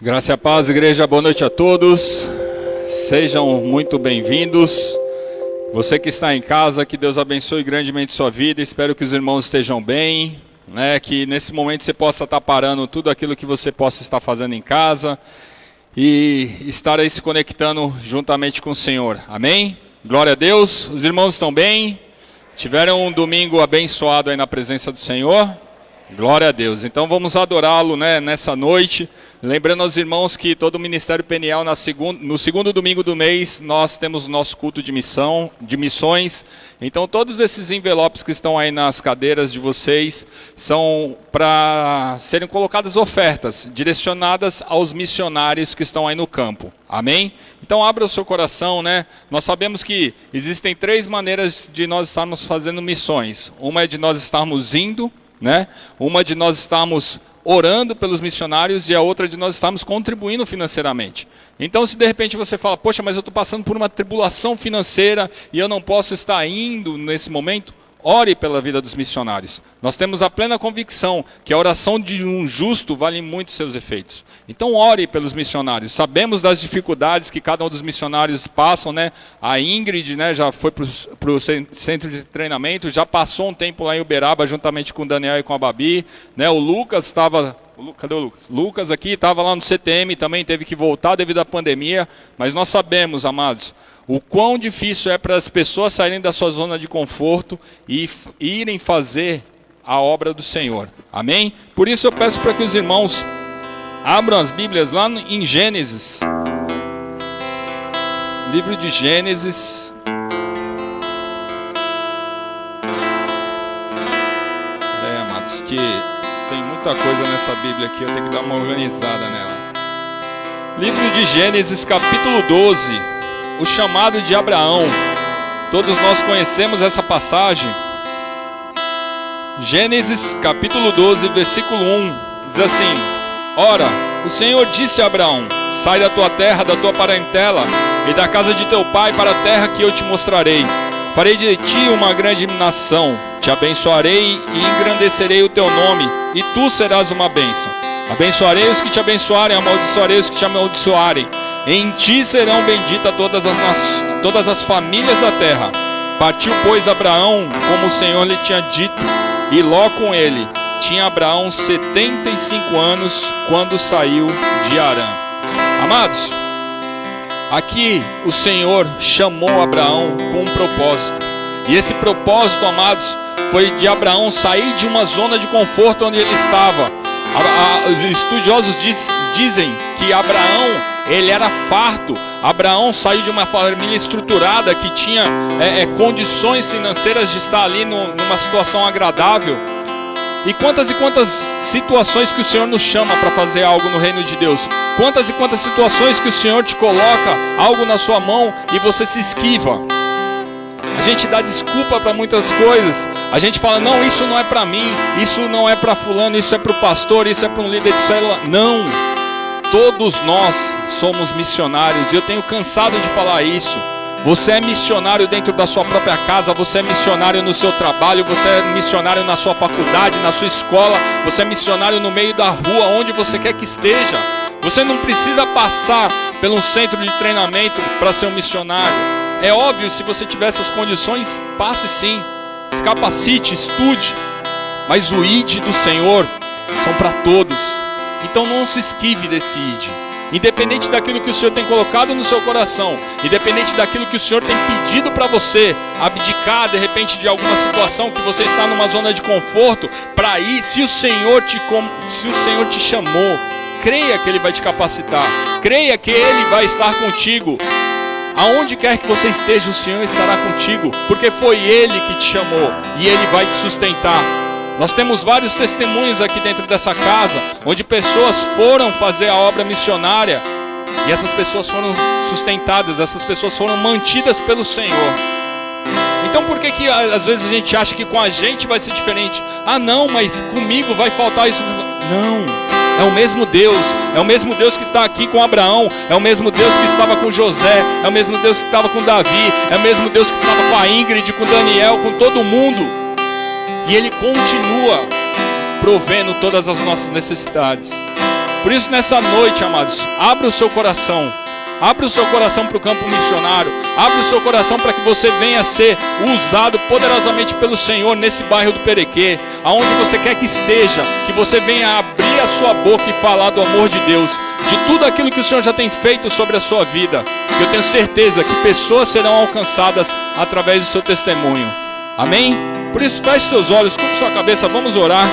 Graça e a paz, igreja, boa noite a todos. Sejam muito bem-vindos. Você que está em casa, que Deus abençoe grandemente sua vida. Espero que os irmãos estejam bem, né? Que nesse momento você possa estar parando tudo aquilo que você possa estar fazendo em casa e estar aí se conectando juntamente com o Senhor. Amém? Glória a Deus. Os irmãos estão bem? Tiveram um domingo abençoado aí na presença do Senhor? Glória a Deus. Então vamos adorá-lo, né, nessa noite. Lembrando aos irmãos que todo o Ministério Peniel, no segundo domingo do mês, nós temos o nosso culto de missões. Então todos esses envelopes que estão aí nas cadeiras de vocês são para serem colocadas ofertas direcionadas aos missionários que estão aí no campo. Amém? Então abra o seu coração, né? Nós sabemos que existem 3 maneiras de nós estarmos fazendo missões. Uma é de nós estarmos indo, né? Uma de nós estarmos orando pelos missionários e a outra de nós estarmos contribuindo financeiramente. Então, se de repente você fala, poxa, mas eu estou passando por uma tribulação financeira e eu não posso estar indo nesse momento, ore pela vida dos missionários. Nós temos a plena convicção que a oração de um justo vale muito seus efeitos. Então ore pelos missionários. Sabemos das dificuldades que cada um dos missionários passam, né? A Ingrid, né, já foi para o centro de treinamento, já passou um tempo lá em Uberaba juntamente com o Daniel e com a Babi, né? O Lucas estava... Cadê o Lucas? Lucas aqui estava lá no CTM, também teve que voltar devido à pandemia, mas nós sabemos, amados, o quão difícil é para as pessoas saírem da sua zona de conforto e irem fazer a obra do Senhor. Amém? Por isso eu peço para que os irmãos abram as Bíblias lá em Gênesis. Livro de Gênesis. Amados, que tem muita coisa nessa Bíblia aqui, eu tenho que dar uma organizada nela. Livro de Gênesis, capítulo 12. O chamado de Abraão. Todos nós conhecemos essa passagem. Gênesis capítulo 12, versículo 1. Diz assim: Ora, o Senhor disse a Abraão: sai da tua terra, da tua parentela e da casa de teu pai para a terra que eu te mostrarei. Farei de ti uma grande nação. Te abençoarei e engrandecerei o teu nome, e tu serás uma bênção. Abençoarei os que te abençoarem, amaldiçoarei os que te amaldiçoarem. Em ti serão benditas todas as famílias da terra. Partiu, pois, Abraão, como o Senhor lhe tinha dito, e Ló com ele. Tinha Abraão 75 anos quando saiu de Harã. Amados, aqui o Senhor chamou Abraão com um propósito. E esse propósito, amados, foi de Abraão sair de uma zona de conforto onde ele estava. Os estudiosos dizem que Abraão, ele era farto. Abraão saiu de uma família estruturada que tinha condições financeiras de estar ali numa situação agradável. E quantas situações que o Senhor nos chama para fazer algo no reino de Deus. Quantas situações que o Senhor te coloca algo na sua mão e você se esquiva. A gente dá desculpa para muitas coisas. A gente fala, não, isso não é para mim, isso não é para fulano, isso é para o pastor, isso é para um líder de célula. Não, todos nós somos missionários e eu tenho cansado de falar isso. Você é missionário dentro da sua própria casa, você é missionário no seu trabalho, você é missionário na sua faculdade, na sua escola, você é missionário no meio da rua, onde você quer que esteja. Você não precisa passar por um centro de treinamento para ser um missionário. É óbvio, se você tiver essas condições, passe sim, se capacite, estude, mas o ID do Senhor são para todos. Então não se esquive desse ID. Independente daquilo que o Senhor tem colocado no seu coração, independente daquilo que o Senhor tem pedido para você abdicar de repente de alguma situação que você está numa zona de conforto, para ir, se o Senhor te chamou, creia que Ele vai te capacitar, creia que Ele vai estar contigo. Aonde quer que você esteja, o Senhor estará contigo, porque foi Ele que te chamou e Ele vai te sustentar. Nós temos vários testemunhos aqui dentro dessa casa, onde pessoas foram fazer a obra missionária e essas pessoas foram sustentadas, essas pessoas foram mantidas pelo Senhor. Então por que às vezes a gente acha que com a gente vai ser diferente? Ah não, mas comigo vai faltar isso. Não. É o mesmo Deus que está aqui com Abraão, é o mesmo Deus que estava com José, é o mesmo Deus que estava com Davi, é o mesmo Deus que estava com a Ingrid, com Daniel, com todo mundo. E Ele continua provendo todas as nossas necessidades. Por isso, nessa noite, amados, abra o seu coração. Abra o seu coração para o campo missionário. Abra o seu coração para que você venha a ser usado poderosamente pelo Senhor nesse bairro do Perequê, aonde você quer que esteja, que você venha abrir a sua boca e falar do amor de Deus, de tudo aquilo que o Senhor já tem feito sobre a sua vida. Eu tenho certeza que pessoas serão alcançadas através do seu testemunho. Amém? Por isso, feche seus olhos, curva sua cabeça, vamos orar.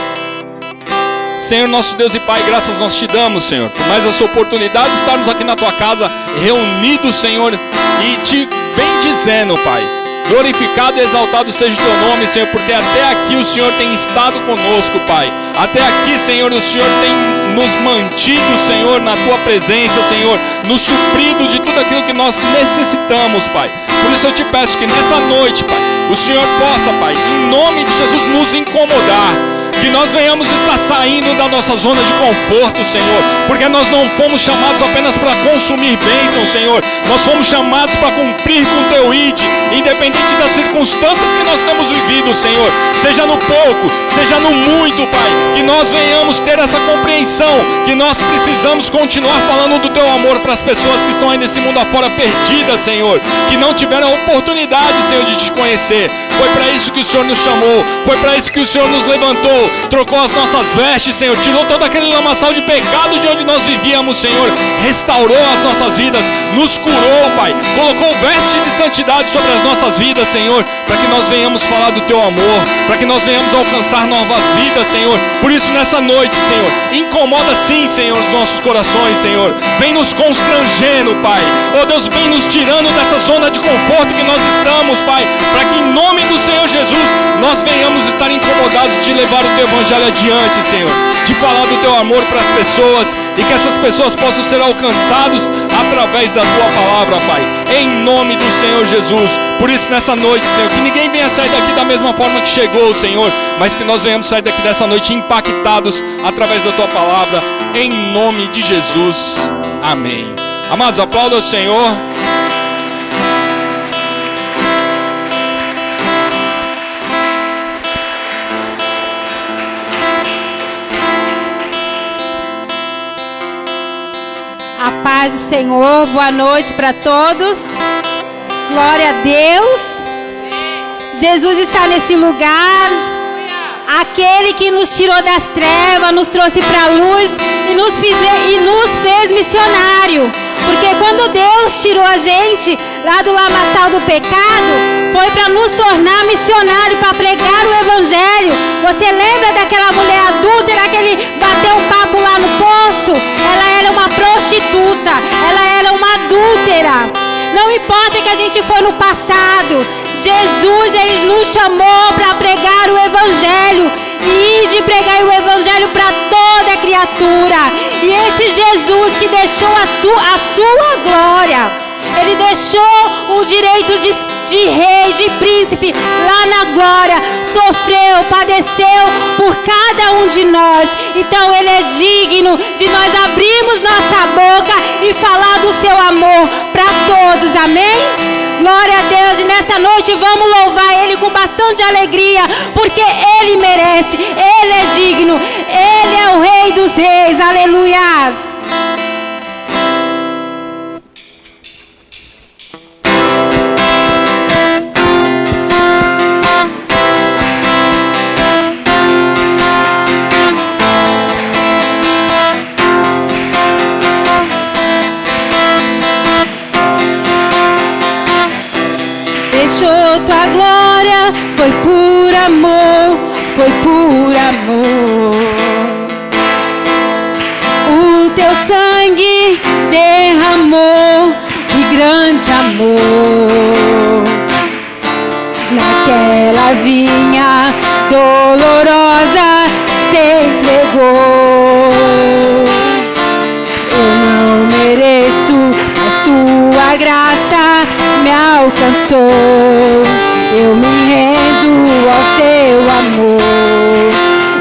Senhor, nosso Deus e Pai, graças nós te damos, Senhor, por mais essa oportunidade de estarmos aqui na tua casa, reunidos, Senhor, e te bendizendo, Pai. Glorificado e exaltado seja o teu nome, Senhor, porque até aqui o Senhor tem estado conosco, Pai. Até aqui, Senhor, o Senhor tem nos mantido, Senhor, na tua presença, Senhor, nos suprido de tudo aquilo que nós necessitamos, Pai. Por isso eu te peço que nessa noite, Pai, o Senhor possa, Pai, em nome de Jesus, nos incomodar. Que nós venhamos estar saindo da nossa zona de conforto, Senhor, porque nós não fomos chamados apenas para consumir bênçãos, Senhor. Nós fomos chamados para cumprir com o teu ID, independente das circunstâncias que nós temos vivido, Senhor. Seja no pouco, seja no muito, Pai. Que nós venhamos ter essa compreensão, que nós precisamos continuar falando do teu amor para as pessoas que estão aí nesse mundo afora perdidas, Senhor, que não tiveram a oportunidade, Senhor, de te conhecer. Foi para isso que o Senhor nos chamou, foi para isso que o Senhor nos levantou, trocou as nossas vestes, Senhor, tirou todo aquele lamaçal de pecado de onde nós vivíamos, Senhor, restaurou as nossas vidas, nos curou, Pai, colocou veste de santidade sobre as nossas vidas, Senhor, para que nós venhamos falar do teu amor, para que nós venhamos alcançar novas vidas, Senhor. Por isso, nessa noite, Senhor, incomoda sim, Senhor, os nossos corações, Senhor, vem nos constrangendo, Pai, oh Deus, vem nos tirando dessa zona de conforto que nós estamos, Pai, para que em nome do Senhor Jesus, nós venhamos estar incomodados de levar o teu evangelho adiante, Senhor, de falar do teu amor para as pessoas e que essas pessoas possam ser alcançadas através da tua palavra, Pai, em nome do Senhor Jesus. Por isso, nessa noite, Senhor, que ninguém venha sair daqui da mesma forma que chegou, Senhor, mas que nós venhamos sair daqui dessa noite impactados através da tua palavra, em nome de Jesus. Amém. Amados, aplauda o Senhor. A paz do Senhor, boa noite para todos. Glória a Deus. Jesus está nesse lugar. Aquele que nos tirou das trevas, nos trouxe para a luz e nos fez missionário. Porque quando Deus tirou a gente lá do lamaçal do pecado, foi para nos tornar missionário, para pregar o evangelho. Você lembra daquela mulher adúltera que ele bateu um papo lá no poço? Ela era uma prostituta, ela era uma adúltera. Não importa que a gente foi no passado, Jesus, ele nos chamou para pregar o evangelho e de pregar o evangelho para toda criatura. E esse Jesus que deixou a sua glória, ele deixou o direito de rei, de príncipe lá na glória, sofreu, padeceu por cada um de nós. Então ele é digno de nós abrirmos nossa boca e falar do seu amor para todos, amém? Glória a Deus, e nesta noite vamos louvar ele com bastante alegria, porque ele merece, ele é digno, ele é o rei dos reis, aleluias. Deixou tua glória, foi por amor, foi por amor. O teu sangue derramou de grande amor. Naquela vinha dolorosa se entregou. Eu não mereço, mas tua graça me alcançou. Eu me rendo ao seu amor.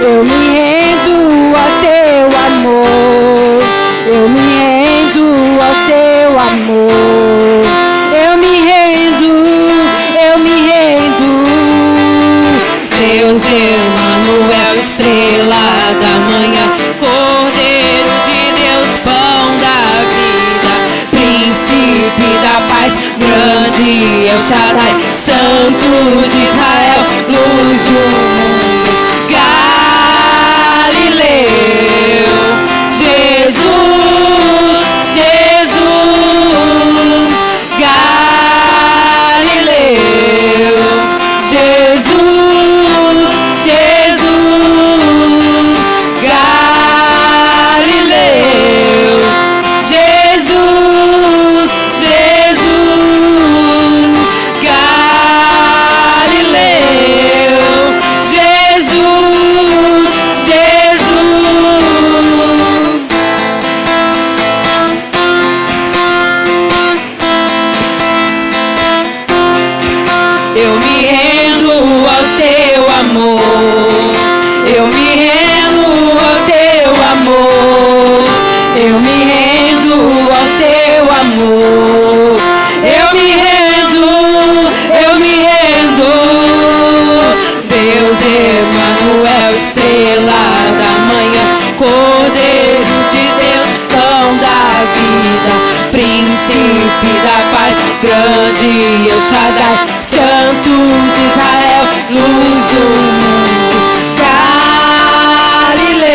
Eu me rendo ao seu amor. Eu me rendo ao seu amor. Eu me rendo, eu me rendo. Deus Emanuel, estrela da manhã, Cordeiro de Deus. El Shaddai, Santo de Israel, luz do mundo, Galileu. Jesus, Jesus, Galileu. Jesus, Jesus, Galileu. Jesus, Jesus, Galileu. Jesus, Jesus. Eu me rendo ao seu amor. Eu me rendo ao seu amor. Eu me rendo ao seu amor. Eu me rendo, eu me rendo. Deus Emanuel, estrela da manhã, Cordeiro de Deus, pão da vida, príncipe da paz, grande El Shaddai, Santo de Israel, luz do mundo,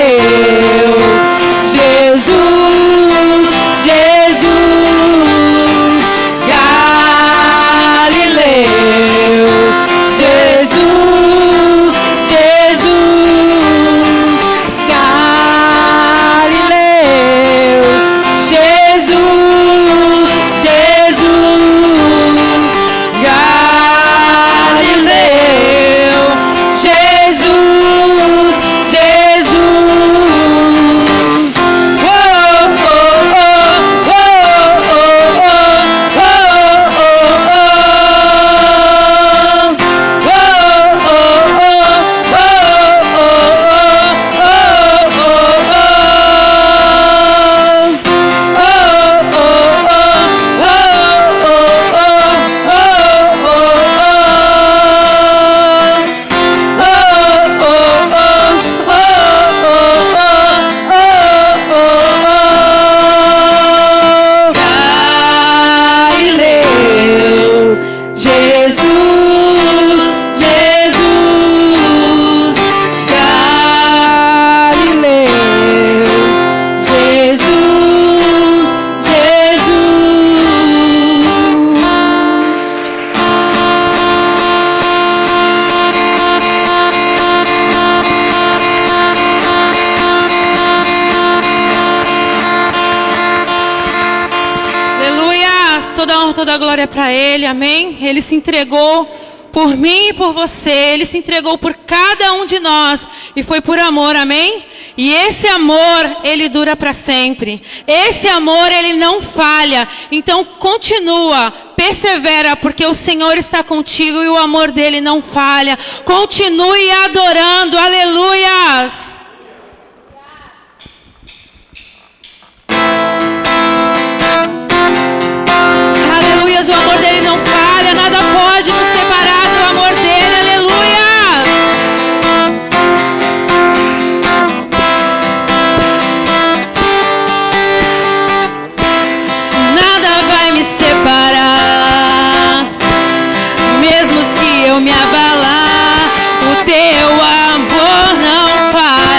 Galileu. Jesus, Jesus, Galileu. Jesus, Jesus, Galileu. Jesus, Jesus, Galileu. Jesus, Jesus. Oh, oh, oh, oh, oh, oh, oh, Galileu. Jesus, Jesus, Galileu. Jesus, Jesus. Aleluia! Toda honra, toda glória para Ele, amém? Ele se entregou por mim e por você, Ele se entregou por cada um de nós, e foi por amor, amém? E esse amor, ele dura para sempre, esse amor, ele não falha, então continua, persevera, porque o Senhor está contigo e o amor dele não falha, continue adorando, aleluias! Aleluias, o amor dele não falha, nada pode nos separar do amor dele, aleluia! Nada vai me separar, mesmo se eu me abalar, o teu amor não falha.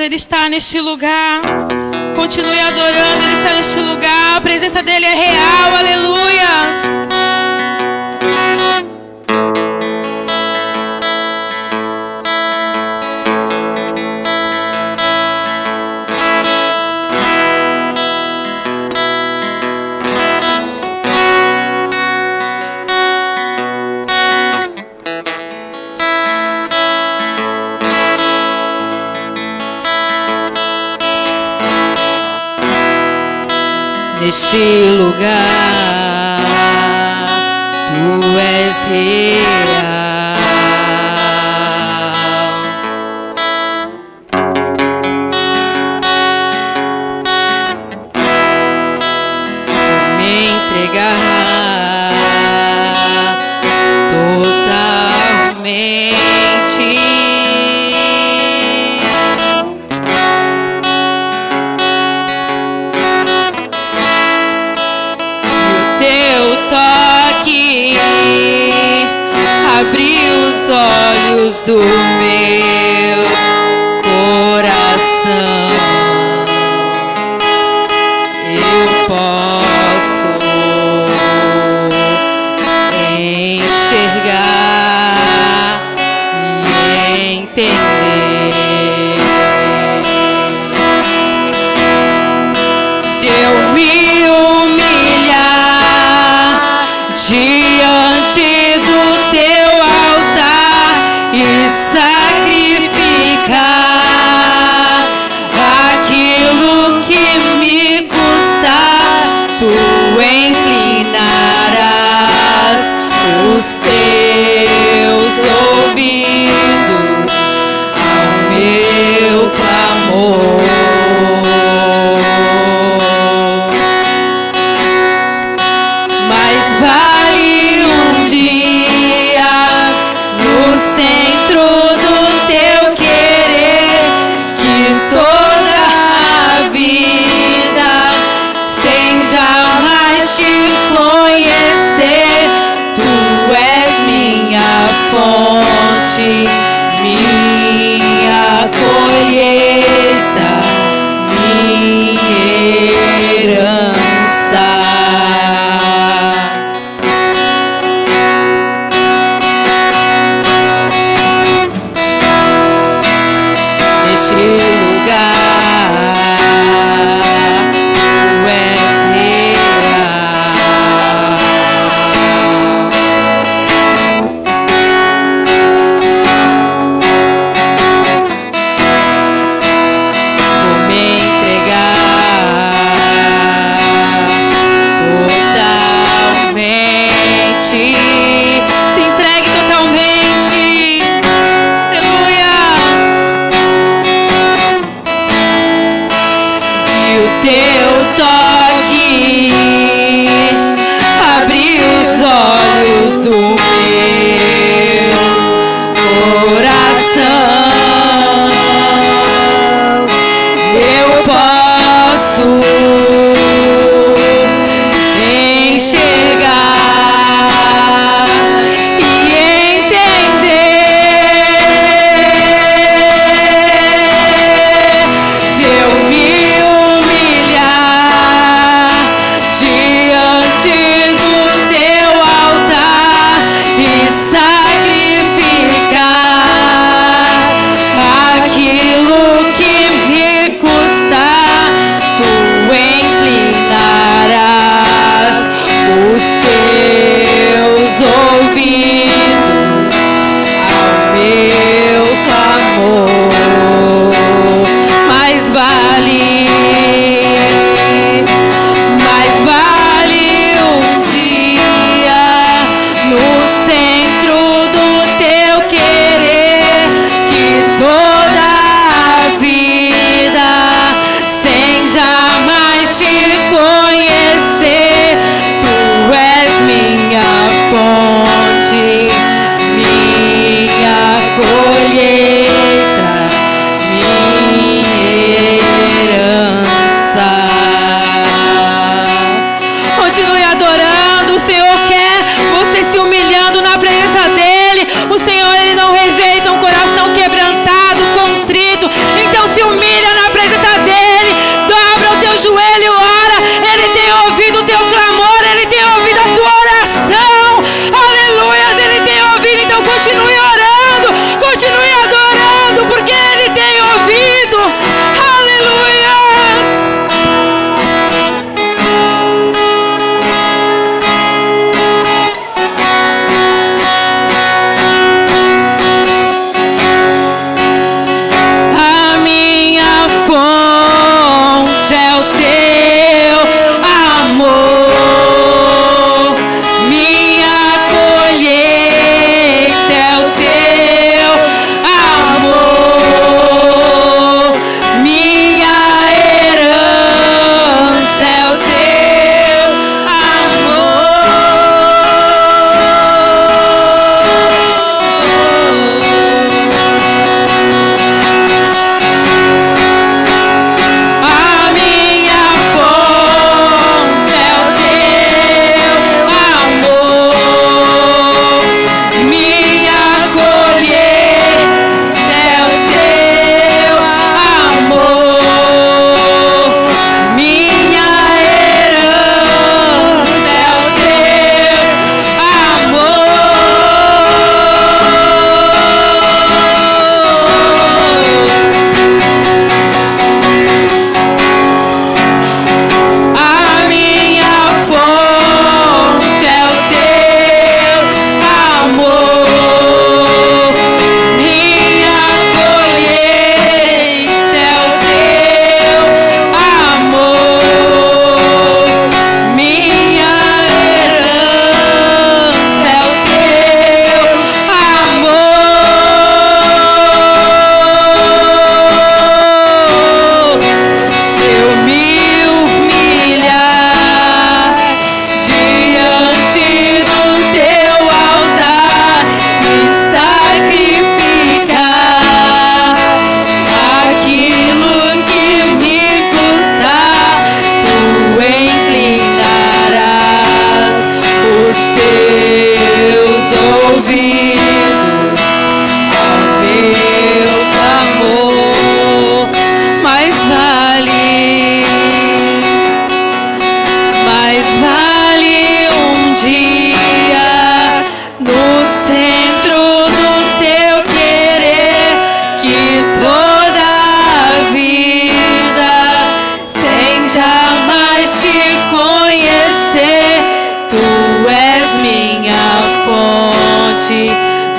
Ele está neste lugar. Continue adorando, Ele está neste lugar. A presença dEle é real, aleluias. Neste lugar, Tu és real. Me entregar totalmente. Abri os olhos do meu coração. Eu posso enxergar e entender. Se eu me humilhar diante do Teu altar e sacrificar aquilo que me custar, Tu inclinarás os Teus ouvidos ao meu clamor. Mais vale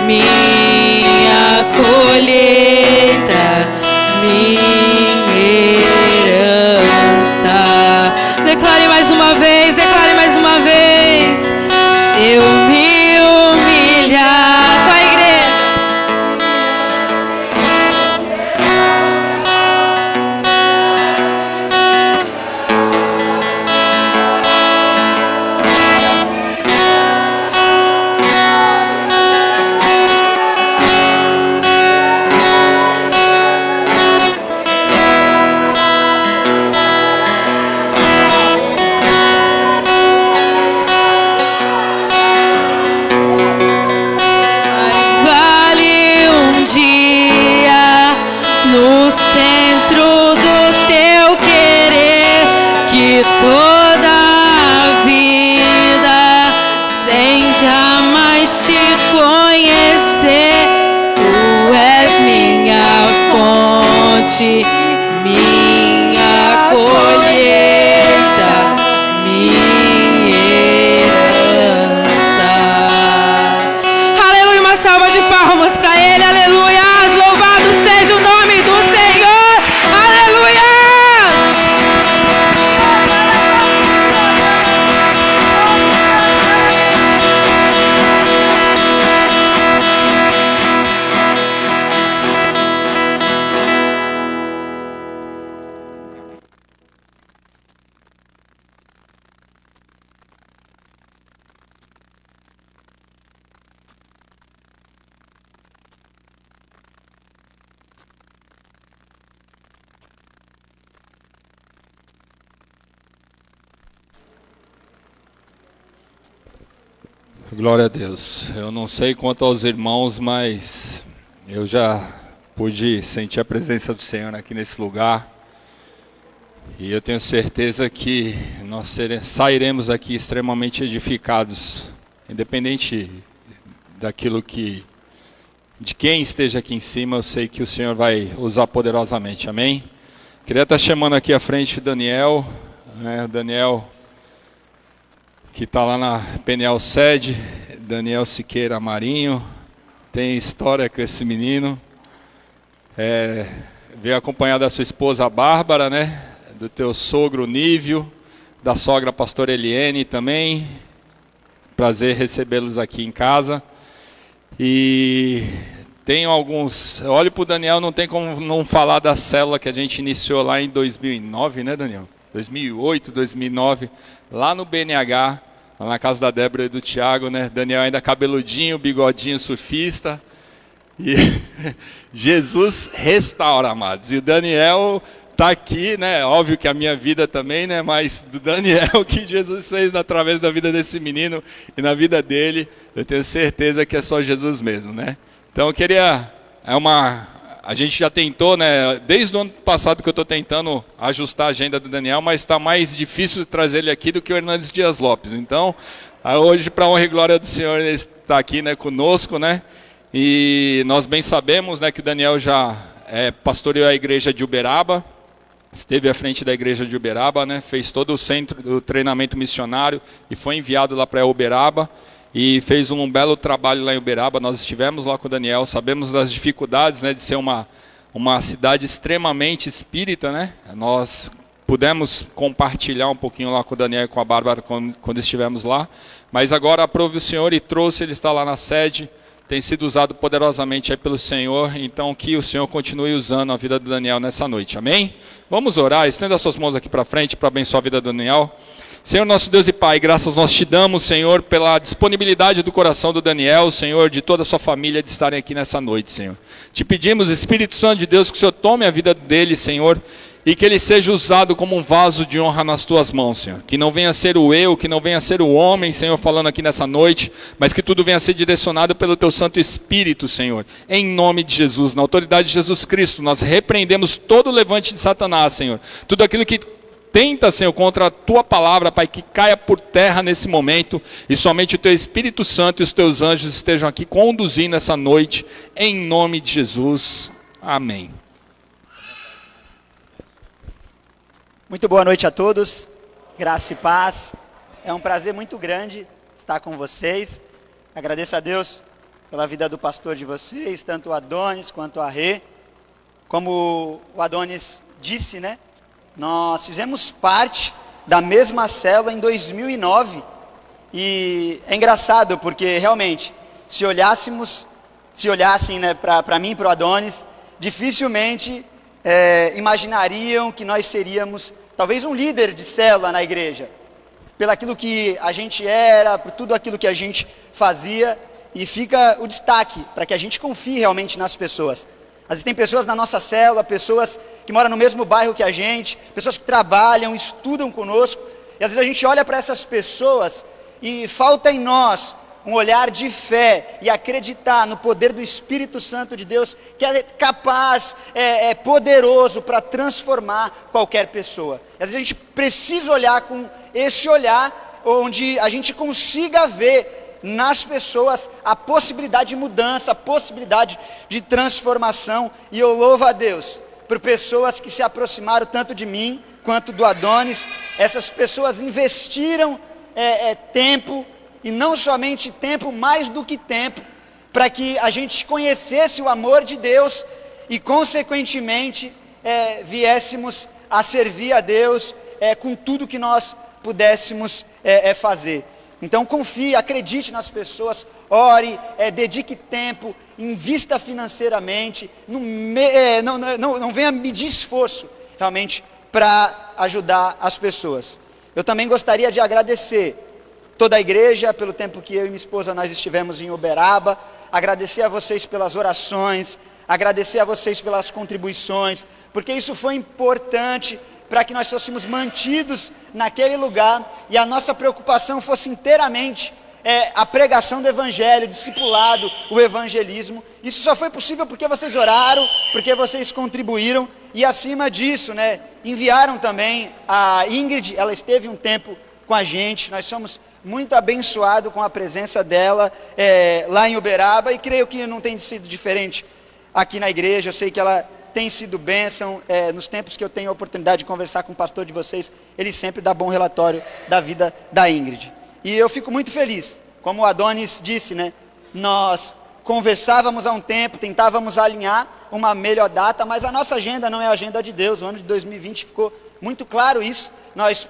minha colheita, minha herança. Declare mais uma vez, declare mais uma vez. Eu me humilhar. Só a igreja. Toda a vida sem jamais te conhecer, tu és minha fonte, minha colheita, minha herança. Aleluia, uma salva de palmas para ele, aleluia, louvado seja o nome do Senhor, aleluia. Glória a Deus. Eu não sei quanto aos irmãos, mas eu já pude sentir a presença do Senhor aqui nesse lugar. E eu tenho certeza que nós sairemos aqui extremamente edificados, independente daquilo que, de quem esteja aqui em cima, eu sei que o Senhor vai usar poderosamente, amém? Queria estar chamando aqui à frente o Daniel, né? O Daniel que está lá na Peniel Sede, Daniel Siqueira Marinho, tem história com esse menino, veio acompanhado da sua esposa Bárbara, né? Do teu sogro Nívio, da sogra pastora Eliene também, prazer recebê-los aqui em casa. E tenho alguns, eu olho para o Daniel, não tem como não falar da célula que a gente iniciou lá em 2009, né, Daniel? 2008, 2009, lá no BNH, lá na casa da Débora e do Tiago, né? Daniel ainda cabeludinho, bigodinho surfista. E Jesus restaura, amados. E o Daniel está aqui, né? Óbvio que a minha vida também, né? Mas do Daniel que Jesus fez através da vida desse menino e na vida dele, eu tenho certeza que é só Jesus mesmo, né? Então eu queria, a gente já tentou, né? Desde o ano passado que eu estou tentando ajustar a agenda do Daniel, mas está mais difícil trazer ele aqui do que o Hernandes Dias Lopes. Então, hoje, para a honra e glória do Senhor, ele está aqui, né, conosco, né? E nós bem sabemos, né, que o Daniel já pastoreou a igreja de Uberaba, esteve à frente da igreja de Uberaba, né? Fez todo o centro do treinamento missionário e foi enviado lá para Uberaba. E fez um belo trabalho lá em Uberaba. Nós estivemos lá com o Daniel, sabemos das dificuldades, né, de ser uma cidade extremamente espírita, né? Nós pudemos compartilhar um pouquinho lá com o Daniel e com a Bárbara quando estivemos lá. Mas agora aprove o Senhor e trouxe, ele está lá na sede, tem sido usado poderosamente aí pelo Senhor. Então que o Senhor continue usando a vida do Daniel nessa noite, amém? Vamos orar, estenda as suas mãos aqui para frente para abençoar a vida do Daniel. Senhor nosso Deus e Pai, graças nós te damos, Senhor, pela disponibilidade do coração do Daniel, Senhor, de toda a sua família de estarem aqui nessa noite, Senhor. Te pedimos, Espírito Santo de Deus, que o Senhor tome a vida dele, Senhor, e que ele seja usado como um vaso de honra nas tuas mãos, Senhor. Que não venha a ser o eu, que não venha a ser o homem, Senhor, falando aqui nessa noite, mas que tudo venha a ser direcionado pelo teu Santo Espírito, Senhor. Em nome de Jesus, na autoridade de Jesus Cristo, nós repreendemos todo o levante de Satanás, Senhor. Tudo aquilo que tenta, Senhor, contra a tua palavra, Pai, que caia por terra nesse momento, e somente o teu Espírito Santo e os teus anjos estejam aqui conduzindo essa noite, em nome de Jesus. Amém. Muito boa noite a todos, graça e paz. É um prazer muito grande estar com vocês. Agradeço a Deus pela vida do pastor de vocês, tanto o Adonis quanto a Rê. Como o Adonis disse, né? Nós fizemos parte da mesma célula em 2009. E é engraçado porque realmente, se olhassem, né, para mim e para o Adonis, dificilmente imaginariam que nós seríamos talvez um líder de célula na igreja, pelo aquilo que a gente era, por tudo aquilo que a gente fazia. E fica o destaque para que a gente confie realmente nas pessoas. Às vezes tem pessoas na nossa célula, pessoas que moram no mesmo bairro que a gente, pessoas que trabalham, estudam conosco, e às vezes a gente olha para essas pessoas e falta em nós um olhar de fé e acreditar no poder do Espírito Santo de Deus, que é capaz, é poderoso para transformar qualquer pessoa. E às vezes a gente precisa olhar com esse olhar, onde a gente consiga ver nas pessoas a possibilidade de mudança, a possibilidade de transformação. E eu louvo a Deus por pessoas que se aproximaram tanto de mim quanto do Adonis. Essas pessoas investiram tempo, e não somente tempo, mais do que tempo, para que a gente conhecesse o amor de Deus e consequentemente viéssemos a servir a Deus com tudo que nós pudéssemos fazer. Então confie, acredite nas pessoas, ore, dedique tempo, invista financeiramente, não venha medir esforço realmente para ajudar as pessoas. Eu também gostaria de agradecer toda a igreja pelo tempo que eu e minha esposa nós estivemos em Uberaba, agradecer a vocês pelas orações, agradecer a vocês pelas contribuições, porque isso foi importante para que nós fôssemos mantidos naquele lugar e a nossa preocupação fosse inteiramente a pregação do evangelho, o discipulado, o evangelismo. Isso só foi possível porque vocês oraram, porque vocês contribuíram e acima disso, né, enviaram também a Ingrid. Ela esteve um tempo com a gente, nós somos muito abençoados com a presença dela lá em Uberaba, e creio que não tem sido diferente aqui na igreja. Eu sei que ela tem sido bênção, nos tempos que eu tenho a oportunidade de conversar com o pastor de vocês, ele sempre dá bom relatório da vida da Ingrid. E eu fico muito feliz, como o Adonis disse, né? Nós conversávamos há um tempo, tentávamos alinhar uma melhor data, mas a nossa agenda não é a agenda de Deus. O ano de 2020 ficou muito claro isso. Nós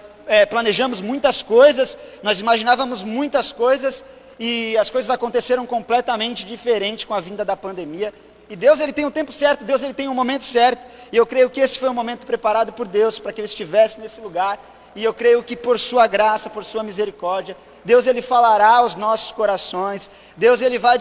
planejamos muitas coisas, nós imaginávamos muitas coisas, e as coisas aconteceram completamente diferente com a vinda da pandemia. E Deus, ele tem um tempo certo, Deus, ele tem um momento certo, e eu creio que esse foi um momento preparado por Deus, para que eu estivesse nesse lugar, e eu creio que por sua graça, por sua misericórdia, Deus, ele falará aos nossos corações, Deus, ele vai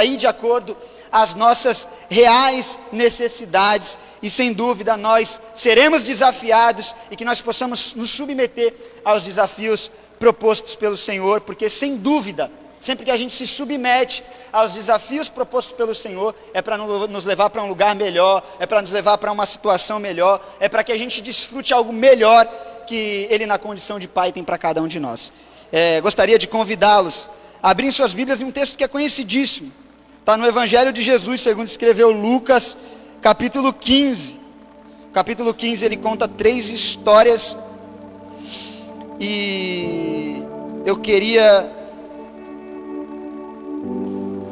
ir de acordo às nossas reais necessidades, e sem dúvida nós seremos desafiados, e que nós possamos nos submeter aos desafios propostos pelo Senhor, porque sem dúvida, sempre que a gente se submete aos desafios propostos pelo Senhor, é para nos levar para um lugar melhor, é para nos levar para uma situação melhor, é para que a gente desfrute algo melhor que Ele, na condição de Pai, tem para cada um de nós. Gostaria de convidá-los a abrirem suas Bíblias em um texto que é conhecidíssimo. Está no Evangelho de Jesus, segundo escreveu Lucas, capítulo 15. Capítulo 15, ele conta 3 histórias, e eu queria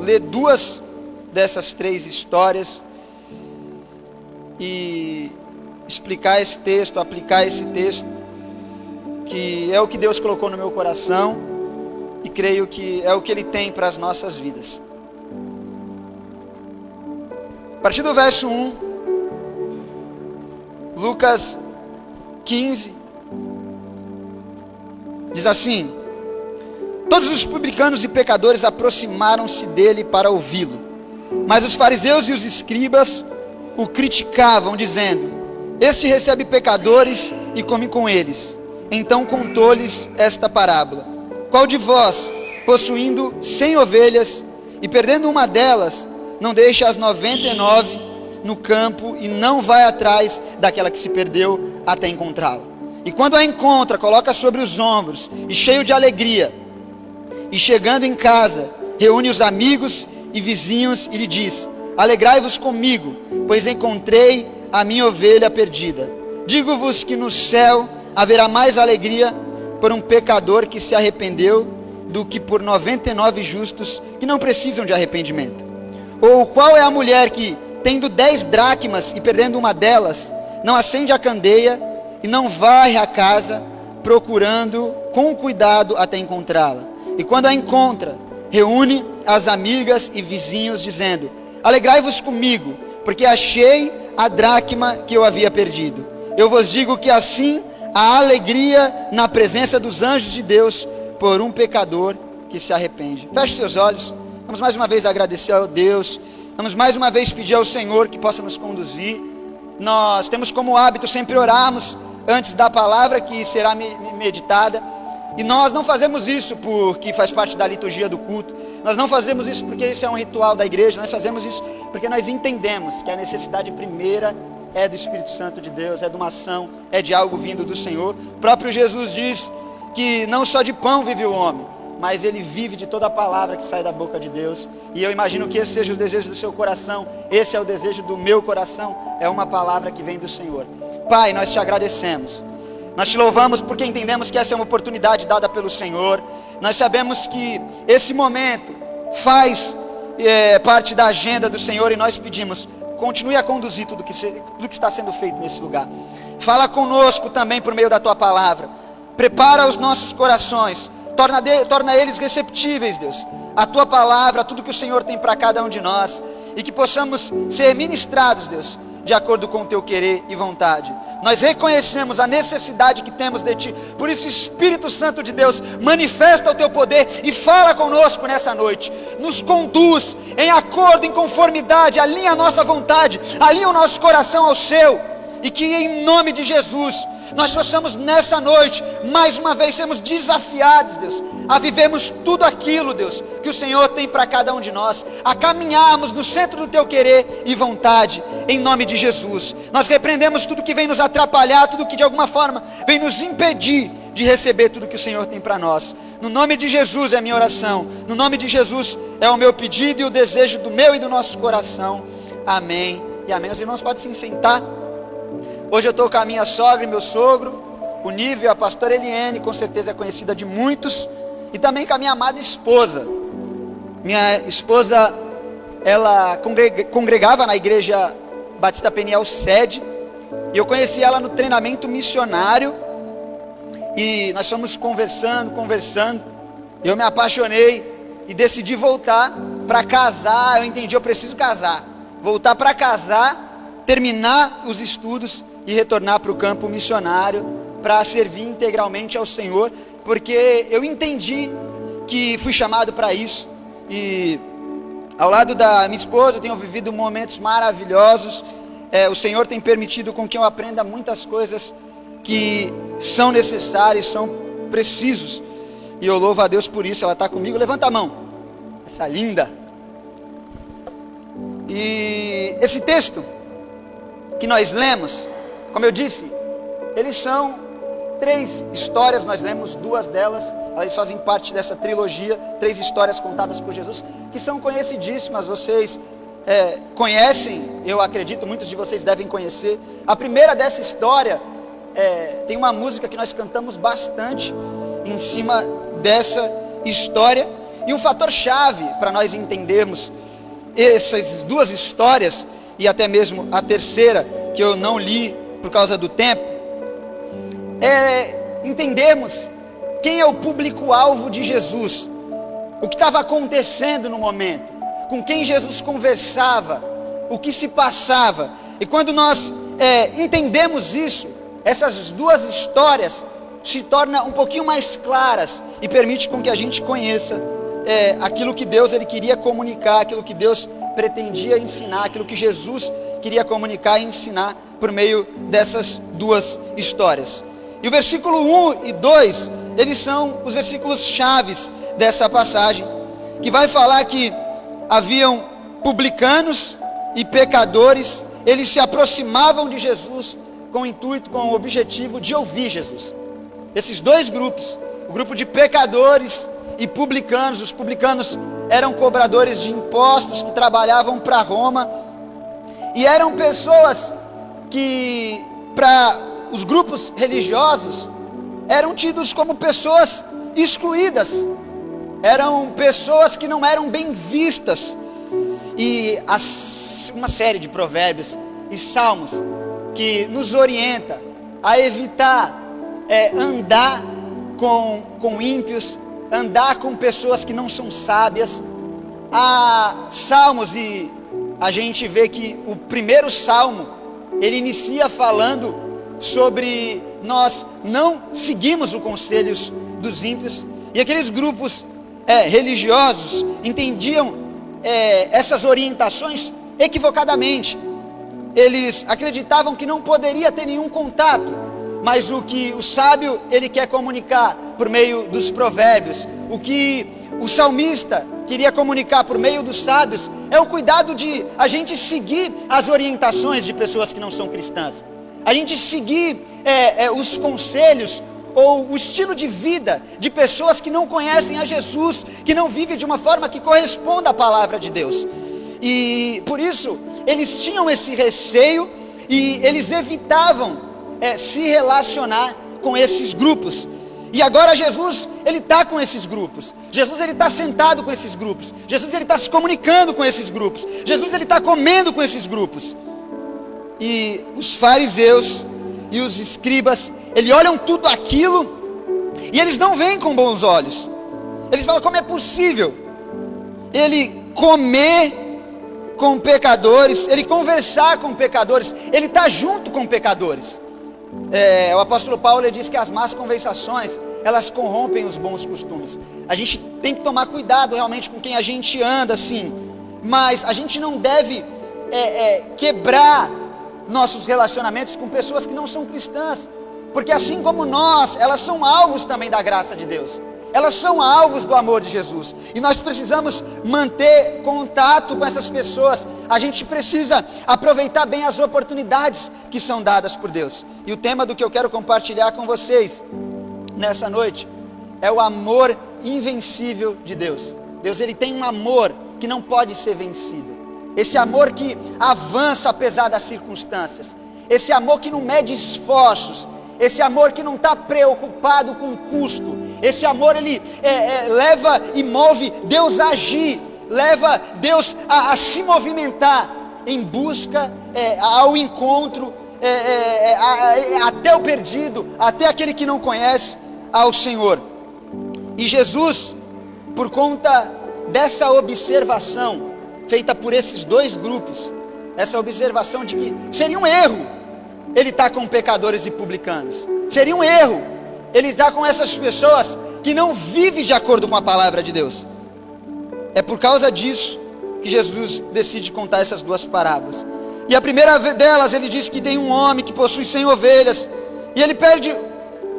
ler 2 dessas 3 histórias e explicar esse texto, aplicar esse texto, que é o que Deus colocou no meu coração, e creio que é o que Ele tem para as nossas vidas. A partir do verso 1, Lucas 15, diz assim: todos os publicanos e pecadores aproximaram-se dele para ouvi-lo, mas os fariseus e os escribas o criticavam, dizendo: este recebe pecadores e come com eles. Então contou-lhes esta parábola: qual de vós, possuindo 100 ovelhas e perdendo uma delas, não deixa as 99 no campo e não vai atrás daquela que se perdeu até encontrá-la? E quando a encontra, coloca sobre os ombros, e cheio de alegria, e chegando em casa, reúne os amigos e vizinhos e lhe diz: alegrai-vos comigo, pois encontrei a minha ovelha perdida. Digo-vos que no céu haverá mais alegria por um pecador que se arrependeu do que por 99 justos que não precisam de arrependimento? Ou qual é a mulher que, tendo 10 dracmas e perdendo uma delas, não acende a candeia e não varre a casa, procurando com cuidado até encontrá-la? E quando a encontra, reúne as amigas e vizinhos, dizendo: alegrai-vos comigo, porque achei a dracma que eu havia perdido. Eu vos digo que assim há alegria na presença dos anjos de Deus por um pecador que se arrepende. Feche seus olhos. Vamos mais uma vez agradecer a Deus. Vamos mais uma vez pedir ao Senhor que possa nos conduzir. Nós temos como hábito sempre orarmos antes da palavra que será meditada. E nós não fazemos isso porque faz parte da liturgia do culto. Nós não fazemos isso porque isso é um ritual da igreja. Nós fazemos isso porque nós entendemos que a necessidade primeira é do Espírito Santo de Deus, é de uma ação, é de algo vindo do Senhor. O próprio Jesus diz que não só de pão vive o homem, mas ele vive de toda a palavra que sai da boca de Deus. E eu imagino que esse seja o desejo do seu coração. Esse é o desejo do meu coração. É uma palavra que vem do Senhor. Pai, nós te agradecemos. Nós te louvamos porque entendemos que essa é uma oportunidade dada pelo Senhor. Nós sabemos que esse momento faz parte da agenda do Senhor. E nós pedimos: continue a conduzir tudo que está sendo feito nesse lugar. Fala conosco também por meio da tua palavra. Prepara os nossos corações. Torna eles receptíveis, Deus, a tua palavra, a tudo que o Senhor tem para cada um de nós. E que possamos ser ministrados, Deus, de acordo com o teu querer e vontade. Nós reconhecemos a necessidade que temos de ti. Por isso, Espírito Santo de Deus, manifesta o teu poder e fala conosco nessa noite. Nos conduz em acordo, em conformidade, alinha a nossa vontade, alinha o nosso coração ao seu. E que em nome de Jesus nós possamos nessa noite, mais uma vez, sermos desafiados, Deus, a vivermos tudo aquilo, Deus, que o Senhor tem para cada um de nós, a caminharmos no centro do teu querer e vontade, em nome de Jesus. Nós repreendemos tudo que vem nos atrapalhar, tudo que de alguma forma vem nos impedir de receber tudo que o Senhor tem para nós. No nome de Jesus é a minha oração, no nome de Jesus é o meu pedido e o desejo do meu e do nosso coração. Amém e amém. Os irmãos podem se sentar. Hoje eu estou com a minha sogra e meu sogro, o Nível, a pastora Eliane, com certeza é conhecida de muitos, e também com a minha amada esposa. Minha esposa, ela congregava na igreja Batista Peniel Sede, e eu conheci ela no treinamento missionário, e nós fomos conversando, eu me apaixonei, e decidi voltar para casar. Eu entendi, eu preciso casar, voltar para casar, terminar os estudos, e retornar para o campo missionário, para servir integralmente ao Senhor, porque eu entendi que fui chamado para isso, e ao lado da minha esposa eu tenho vivido momentos maravilhosos. O Senhor tem permitido com que eu aprenda muitas coisas que são necessárias, são precisos, e eu louvo a Deus por isso. Ela está comigo, levanta a mão, essa linda. E esse texto que nós lemos, como eu disse, eles são 3 histórias, nós lemos 2 delas, elas fazem parte dessa trilogia, 3 histórias contadas por Jesus, que são conhecidíssimas, vocês conhecem, eu acredito, muitos de vocês devem conhecer. A primeira dessa história, tem uma música que nós cantamos bastante em cima dessa história, e um fator chave para nós entendermos essas 2 histórias, e até mesmo a terceira, que eu não li por causa do tempo, entendermos quem é o público-alvo de Jesus, o que estava acontecendo no momento, com quem Jesus conversava, o que se passava. E quando nós entendemos isso, essas 2 histórias se tornam um pouquinho mais claras e permite com que a gente conheça aquilo que Deus ele queria comunicar, aquilo que Deus pretendia ensinar, aquilo que Jesus queria comunicar e ensinar por meio dessas 2 histórias. E o versículo 1 e 2, eles são os versículos chaves dessa passagem, que vai falar que haviam publicanos e pecadores, eles se aproximavam de Jesus com o intuito, com o objetivo de ouvir Jesus. Esses 2 grupos, o grupo de pecadores e publicanos. Os publicanos eram cobradores de impostos que trabalhavam para Roma, e eram pessoas que, para os grupos religiosos, eram tidos como pessoas excluídas, eram pessoas que não eram bem vistas. E uma série de provérbios e salmos que nos orienta a evitar andar com ímpios, andar com pessoas que não são sábias. Há salmos, e a gente vê que o primeiro salmo, ele inicia falando sobre nós não seguimos os conselhos dos ímpios. E aqueles grupos religiosos entendiam essas orientações equivocadamente. Eles acreditavam que não poderia ter nenhum contato, mas o que o sábio ele quer comunicar por meio dos provérbios, o que o salmista queria comunicar por meio dos sábios, é o cuidado de a gente seguir as orientações de pessoas que não são cristãs, a gente seguir os conselhos ou o estilo de vida de pessoas que não conhecem a Jesus, que não vivem de uma forma que corresponda à palavra de Deus. E por isso eles tinham esse receio e eles evitavam se relacionar com esses grupos. E agora Jesus, ele está com esses grupos. Jesus, ele está sentado com esses grupos. Jesus, ele está se comunicando com esses grupos. Jesus, ele está comendo com esses grupos. E os fariseus e os escribas, eles olham tudo aquilo e eles não veem com bons olhos. Eles falam: como é possível ele comer com pecadores, ele conversar com pecadores, ele está junto com pecadores? O apóstolo Paulo, ele diz que as más conversações, elas corrompem os bons costumes. A gente tem que tomar cuidado realmente com quem a gente anda, assim, mas a gente não deve quebrar nossos relacionamentos com pessoas que não são cristãs, porque assim como nós, elas são alvos também da graça de Deus, elas são alvos do amor de Jesus, e nós precisamos manter contato com essas pessoas. A gente precisa aproveitar bem as oportunidades que são dadas por Deus. E o tema do que eu quero compartilhar com vocês nessa noite é o amor invencível de Deus. Deus, ele tem um amor que não pode ser vencido, esse amor que avança apesar das circunstâncias, esse amor que não mede esforços, esse amor que não está preocupado com o custo, esse amor ele leva e move Deus a agir, leva Deus a se movimentar em busca ao encontro, até o perdido, até aquele que não conhece ao Senhor. E Jesus, por conta dessa observação feita por esses dois grupos, essa observação de que seria um erro ele está com pecadores e publicanos, seria um erro ele está com essas pessoas que não vivem de acordo com a palavra de Deus. É por causa disso que Jesus decide contar essas duas parábolas. E a primeira delas, ele diz que tem um homem que possui 100 ovelhas, e ele perde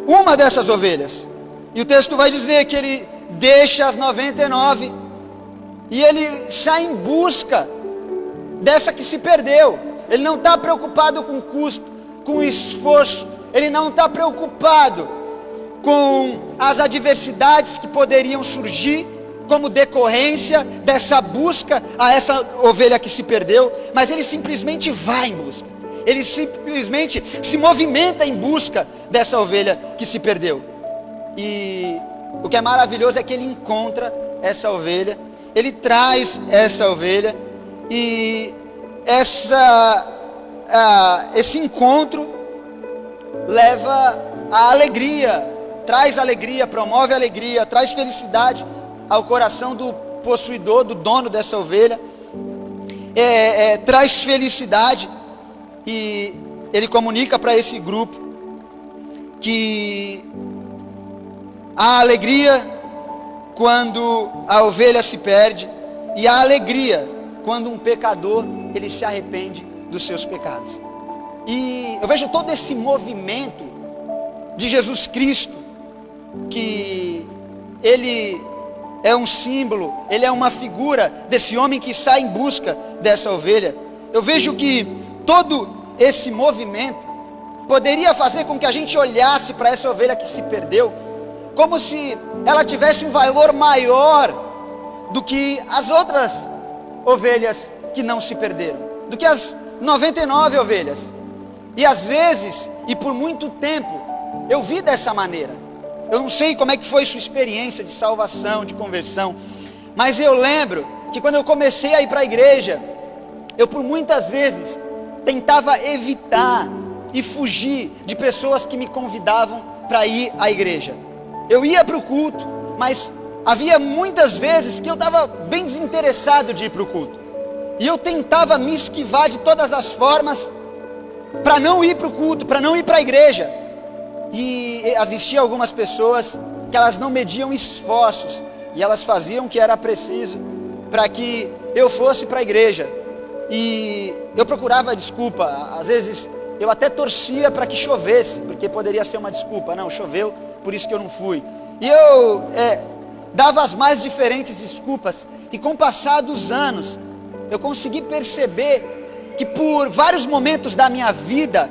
uma dessas ovelhas, e o texto vai dizer que ele deixa as 99, e ele sai em busca dessa que se perdeu. Ele não está preocupado com custo, com esforço, ele não está preocupado com as adversidades que poderiam surgir como decorrência dessa busca a essa ovelha que se perdeu, mas ele simplesmente vai em busca, ele simplesmente se movimenta em busca dessa ovelha que se perdeu. E o que é maravilhoso é que ele encontra essa ovelha, ele traz essa ovelha, e esse encontro leva a alegria, traz alegria, promove alegria, traz felicidade ao coração do possuidor, do dono dessa ovelha, traz felicidade. E ele comunica para esse grupo que há alegria quando a ovelha se perde, e há alegria quando um pecador ele se arrepende dos seus pecados. E eu vejo todo esse movimento de Jesus Cristo, que ele é um símbolo, ele é uma figura desse homem que sai em busca dessa ovelha. Eu vejo que todo esse movimento poderia fazer com que a gente olhasse para essa ovelha que se perdeu como se ela tivesse um valor maior do que as outras ovelhas que não se perderam, do que as 99 ovelhas. E às vezes, e por muito tempo, eu vi dessa maneira. Eu não sei como é que foi sua experiência de salvação, de conversão, mas eu lembro que quando eu comecei a ir para a igreja, eu por muitas vezes tentava evitar e fugir de pessoas que me convidavam para ir à igreja. Eu ia para o culto, mas havia muitas vezes que eu estava bem desinteressado de ir para o culto. E eu tentava me esquivar de todas as formas para não ir para o culto, para não ir para a igreja. E existiam algumas pessoas que elas não mediam esforços e elas faziam o que era preciso para que eu fosse para a igreja. E eu procurava desculpa, às vezes eu até torcia para que chovesse, porque poderia ser uma desculpa. Não, choveu, por isso que eu não fui. E eu dava as mais diferentes desculpas. E com o passar dos anos, eu consegui perceber que por vários momentos da minha vida,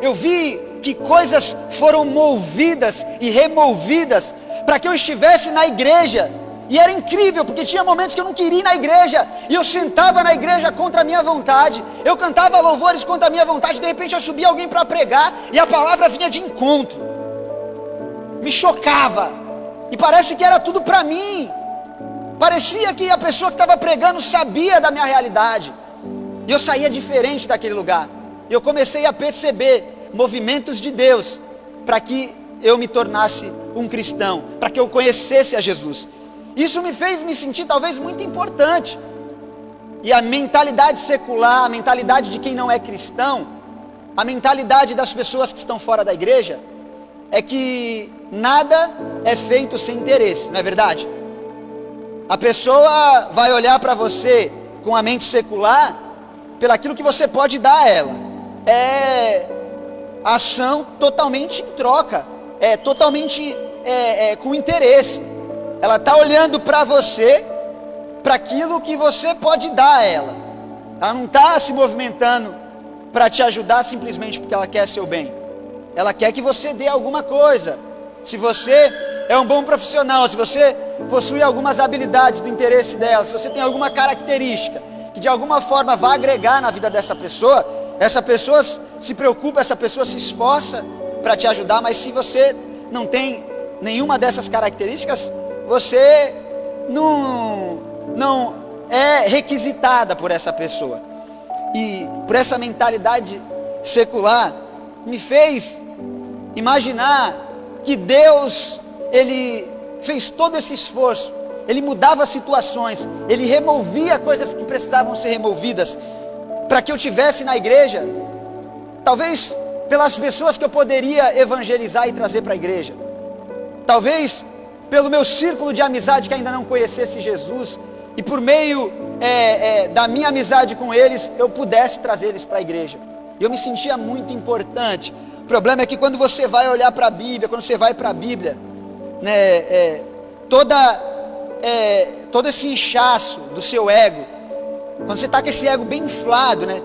eu vi que coisas foram movidas e removidas para que eu estivesse na igreja. E era incrível, porque tinha momentos que eu não queria ir na igreja, e eu sentava na igreja contra a minha vontade, eu cantava louvores contra a minha vontade, de repente eu subia alguém para pregar, e a palavra vinha de encontro, me chocava, e parece que era tudo para mim, parecia que a pessoa que estava pregando sabia da minha realidade, e eu saía diferente daquele lugar, e eu comecei a perceber movimentos de Deus, para que eu me tornasse um cristão, para que eu conhecesse a Jesus. Isso me fez me sentir talvez muito importante. E a mentalidade secular, a mentalidade de quem não é cristão, a mentalidade das pessoas que estão fora da igreja, é que nada é feito sem interesse, não é verdade? A pessoa vai olhar para você com a mente secular, pelaquilo que você pode dar a ela. É ação totalmente em troca, é totalmente com interesse. Ela está olhando para você, para aquilo que você pode dar a ela. Ela não está se movimentando para te ajudar simplesmente porque ela quer seu bem. Ela quer que você dê alguma coisa. Se você é um bom profissional, se você possui algumas habilidades do interesse dela, se você tem alguma característica que de alguma forma vai agregar na vida dessa pessoa se preocupa, essa pessoa se esforça para te ajudar. Mas se você não tem nenhuma dessas características, você não é requisitada por essa pessoa. E por essa mentalidade secular, me fez imaginar que Deus, Ele fez todo esse esforço, Ele mudava situações, Ele removia coisas que precisavam ser removidas, para que eu tivesse na igreja, talvez pelas pessoas que eu poderia evangelizar e trazer para a igreja, talvez pelo meu círculo de amizade que ainda não conhecesse Jesus, e por meio da minha amizade com eles, eu pudesse trazer eles para a igreja. E eu me sentia muito importante. O problema é que quando você vai olhar para a Bíblia, quando você vai para a Bíblia, né, todo esse inchaço do seu ego, quando você está com esse ego bem inflado, né,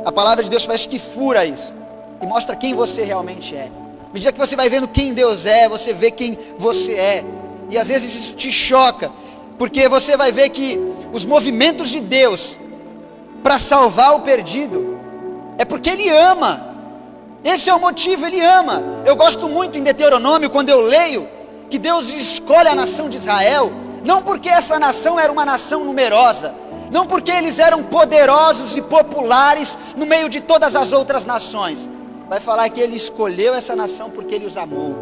a palavra de Deus parece que fura isso, e mostra quem você realmente é. À medida que você vai vendo quem Deus é, você vê quem você é. E às vezes isso te choca, porque você vai ver que os movimentos de Deus para salvar o perdido é porque Ele ama. Esse é o motivo, Ele ama. Eu gosto muito em Deuteronômio, quando eu leio que Deus escolhe a nação de Israel, não porque essa nação era uma nação numerosa, não porque eles eram poderosos e populares no meio de todas as outras nações. Vai falar que Ele escolheu essa nação porque Ele os amou,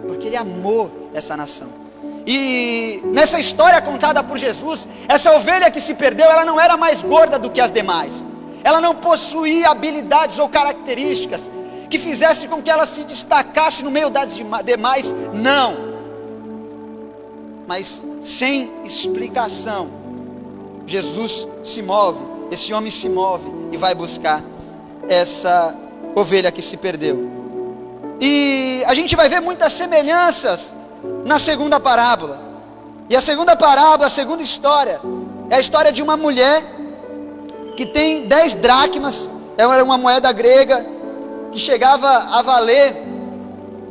porque Ele amou essa nação. E nessa história contada por Jesus, essa ovelha que se perdeu, ela não era mais gorda do que as demais. Ela não possuía habilidades ou características que fizesse com que ela se destacasse no meio das demais, não. Mas sem explicação, Jesus se move, esse homem se move e vai buscar essa ovelha que se perdeu. E a gente vai ver muitas semelhanças na segunda parábola. E a segunda parábola, a segunda história, é a história de uma mulher que tem 10 dracmas, era uma moeda grega, que chegava a valer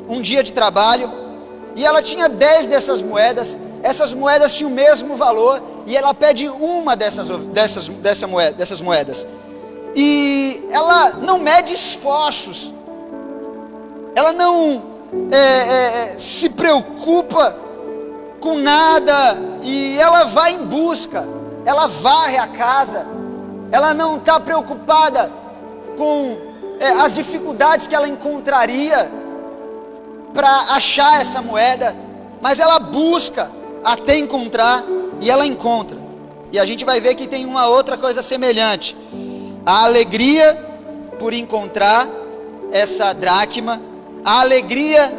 um dia de trabalho, e ela tinha 10 dessas moedas, essas moedas tinham o mesmo valor, e ela pede uma dessas moedas, e ela não mede esforços, ela não se preocupa com nada, e ela vai em busca, ela varre a casa, ela não está preocupada com as dificuldades que ela encontraria para achar essa moeda, mas ela busca até encontrar, e ela encontra. E a gente vai ver que tem uma outra coisa semelhante: a alegria por encontrar essa dracma, a alegria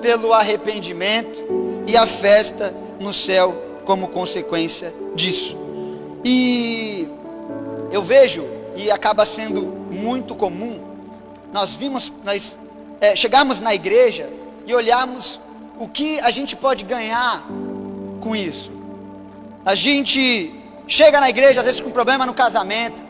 pelo arrependimento e a festa no céu como consequência disso. E eu vejo, e acaba sendo muito comum, nós chegarmos na igreja e olharmos o que a gente pode ganhar com isso. A gente chega na igreja às vezes com problema no casamento,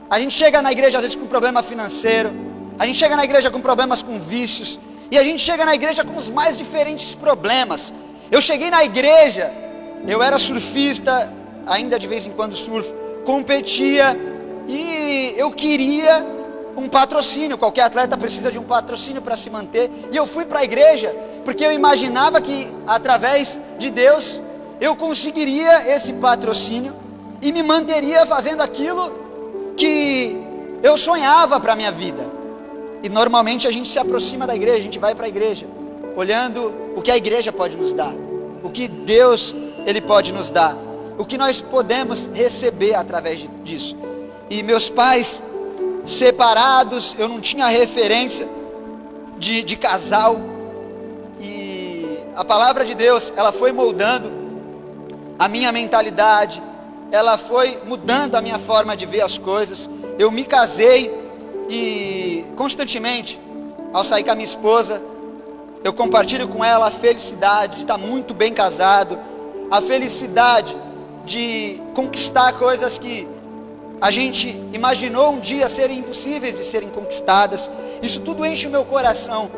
a gente chega na igreja às vezes com problema financeiro, a gente chega na igreja com problemas com vícios, e a gente chega na igreja com os mais diferentes problemas. Eu cheguei na igreja, eu era surfista, ainda de vez em quando surfo, competia, e eu queria um patrocínio. Qualquer atleta precisa de um patrocínio para se manter, e eu fui para a igreja porque eu imaginava que através de Deus eu conseguiria esse patrocínio e me manteria fazendo aquilo que eu sonhava para a minha vida. E normalmente a gente se aproxima da igreja, a gente vai para a igreja olhando o que a igreja pode nos dar, o que Deus Ele pode nos dar, o que nós podemos receber através disso. E meus pais separados, eu não tinha referência de casal, e a palavra de Deus, ela foi moldando a minha mentalidade, ela foi mudando a minha forma de ver as coisas. Eu me casei, e constantemente, ao sair com a minha esposa, eu compartilho com ela a felicidade de estar muito bem casado, a felicidade de conquistar coisas que a gente imaginou um dia serem impossíveis de serem conquistadas. Isso tudo enche o meu coração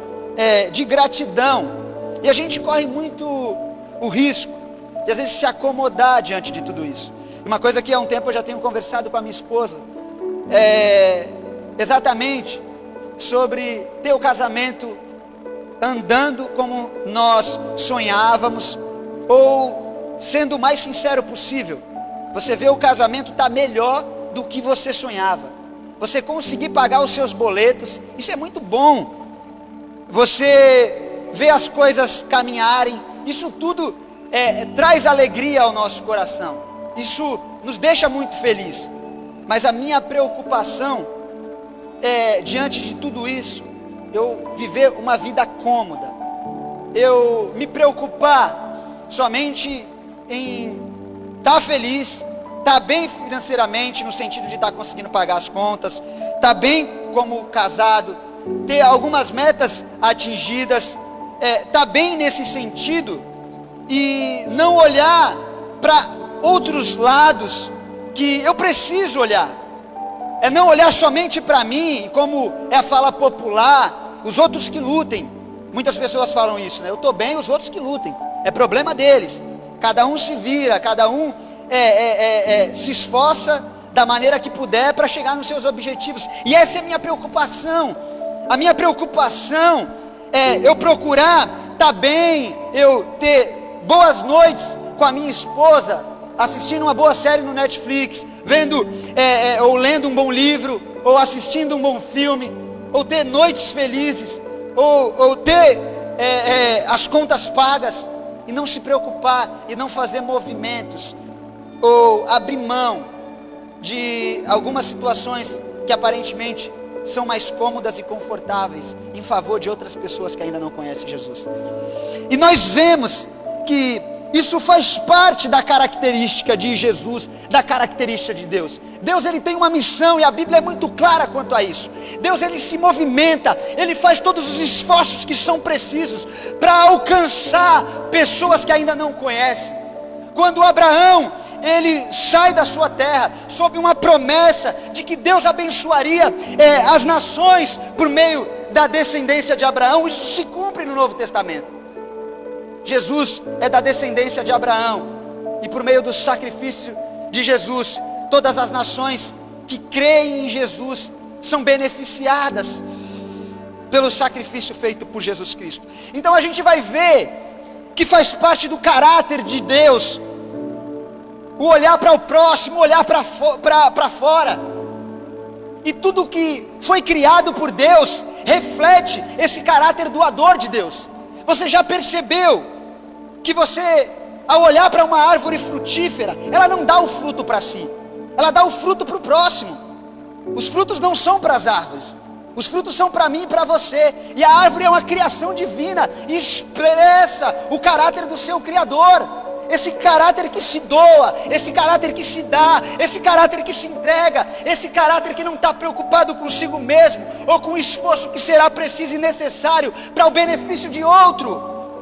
de gratidão, e a gente corre muito o risco de às vezes se acomodar diante de tudo isso. Uma coisa que há um tempo eu já tenho conversado com a minha esposa, exatamente sobre ter o casamento andando como nós sonhávamos, ou sendo o mais sincero possível. Você vê o casamento está melhor do que você sonhava, você conseguir pagar os seus boletos, isso é muito bom. Você vê as coisas caminharem, isso tudo traz alegria ao nosso coração, isso nos deixa muito feliz. Mas a minha preocupação diante de tudo isso, eu viver uma vida cômoda, eu me preocupar somente em estar feliz, estar bem financeiramente, no sentido de estar conseguindo pagar as contas, estar bem como casado, ter algumas metas atingidas, estar bem nesse sentido, e não olhar para outros lados que eu preciso olhar. Não olhar somente para mim, como é a fala popular, os outros que lutem. Muitas pessoas falam isso, né? Eu estou bem, os outros que lutem, é problema deles. Cada um se vira, cada um se esforça da maneira que puder para chegar nos seus objetivos. E essa é a minha preocupação. A minha preocupação é eu procurar estar bem, eu ter boas noites com a minha esposa, assistindo uma boa série no Netflix, vendo ou lendo um bom livro, ou assistindo um bom filme, ou ter noites felizes, ou ter as contas pagas, e não se preocupar, e não fazer movimentos, ou abrir mão de algumas situações que aparentemente são mais cômodas e confortáveis, em favor de outras pessoas que ainda não conhecem Jesus. E nós vemos que isso faz parte da característica de Jesus, da característica de Deus. Deus, ele tem uma missão, e a Bíblia é muito clara quanto a isso. Deus, ele se movimenta, ele faz todos os esforços que são precisos para alcançar pessoas que ainda não conhecem. Quando Abraão, ele sai da sua terra, sob uma promessa de que Deus abençoaria as nações por meio da descendência de Abraão, isso se cumpre no Novo Testamento. Jesus é da descendência de Abraão, e por meio do sacrifício de Jesus, todas as nações que creem em Jesus são beneficiadas. pelo sacrifício feito por Jesus Cristo. Então a gente vai ver que faz parte do caráter de Deus o olhar para o próximo, olhar para fora. E tudo que foi criado por Deus reflete esse caráter doador de Deus. Você já percebeu que você, ao olhar para uma árvore frutífera, ela não dá o fruto para si, ela dá o fruto para o próximo. Os frutos não são para as árvores, os frutos são para mim e para você. E a árvore é uma criação divina, expressa o caráter do seu Criador. Esse caráter que se doa, esse caráter que se dá, esse caráter que se entrega, esse caráter que não está preocupado consigo mesmo, ou com o esforço que será preciso e necessário para o benefício de outro.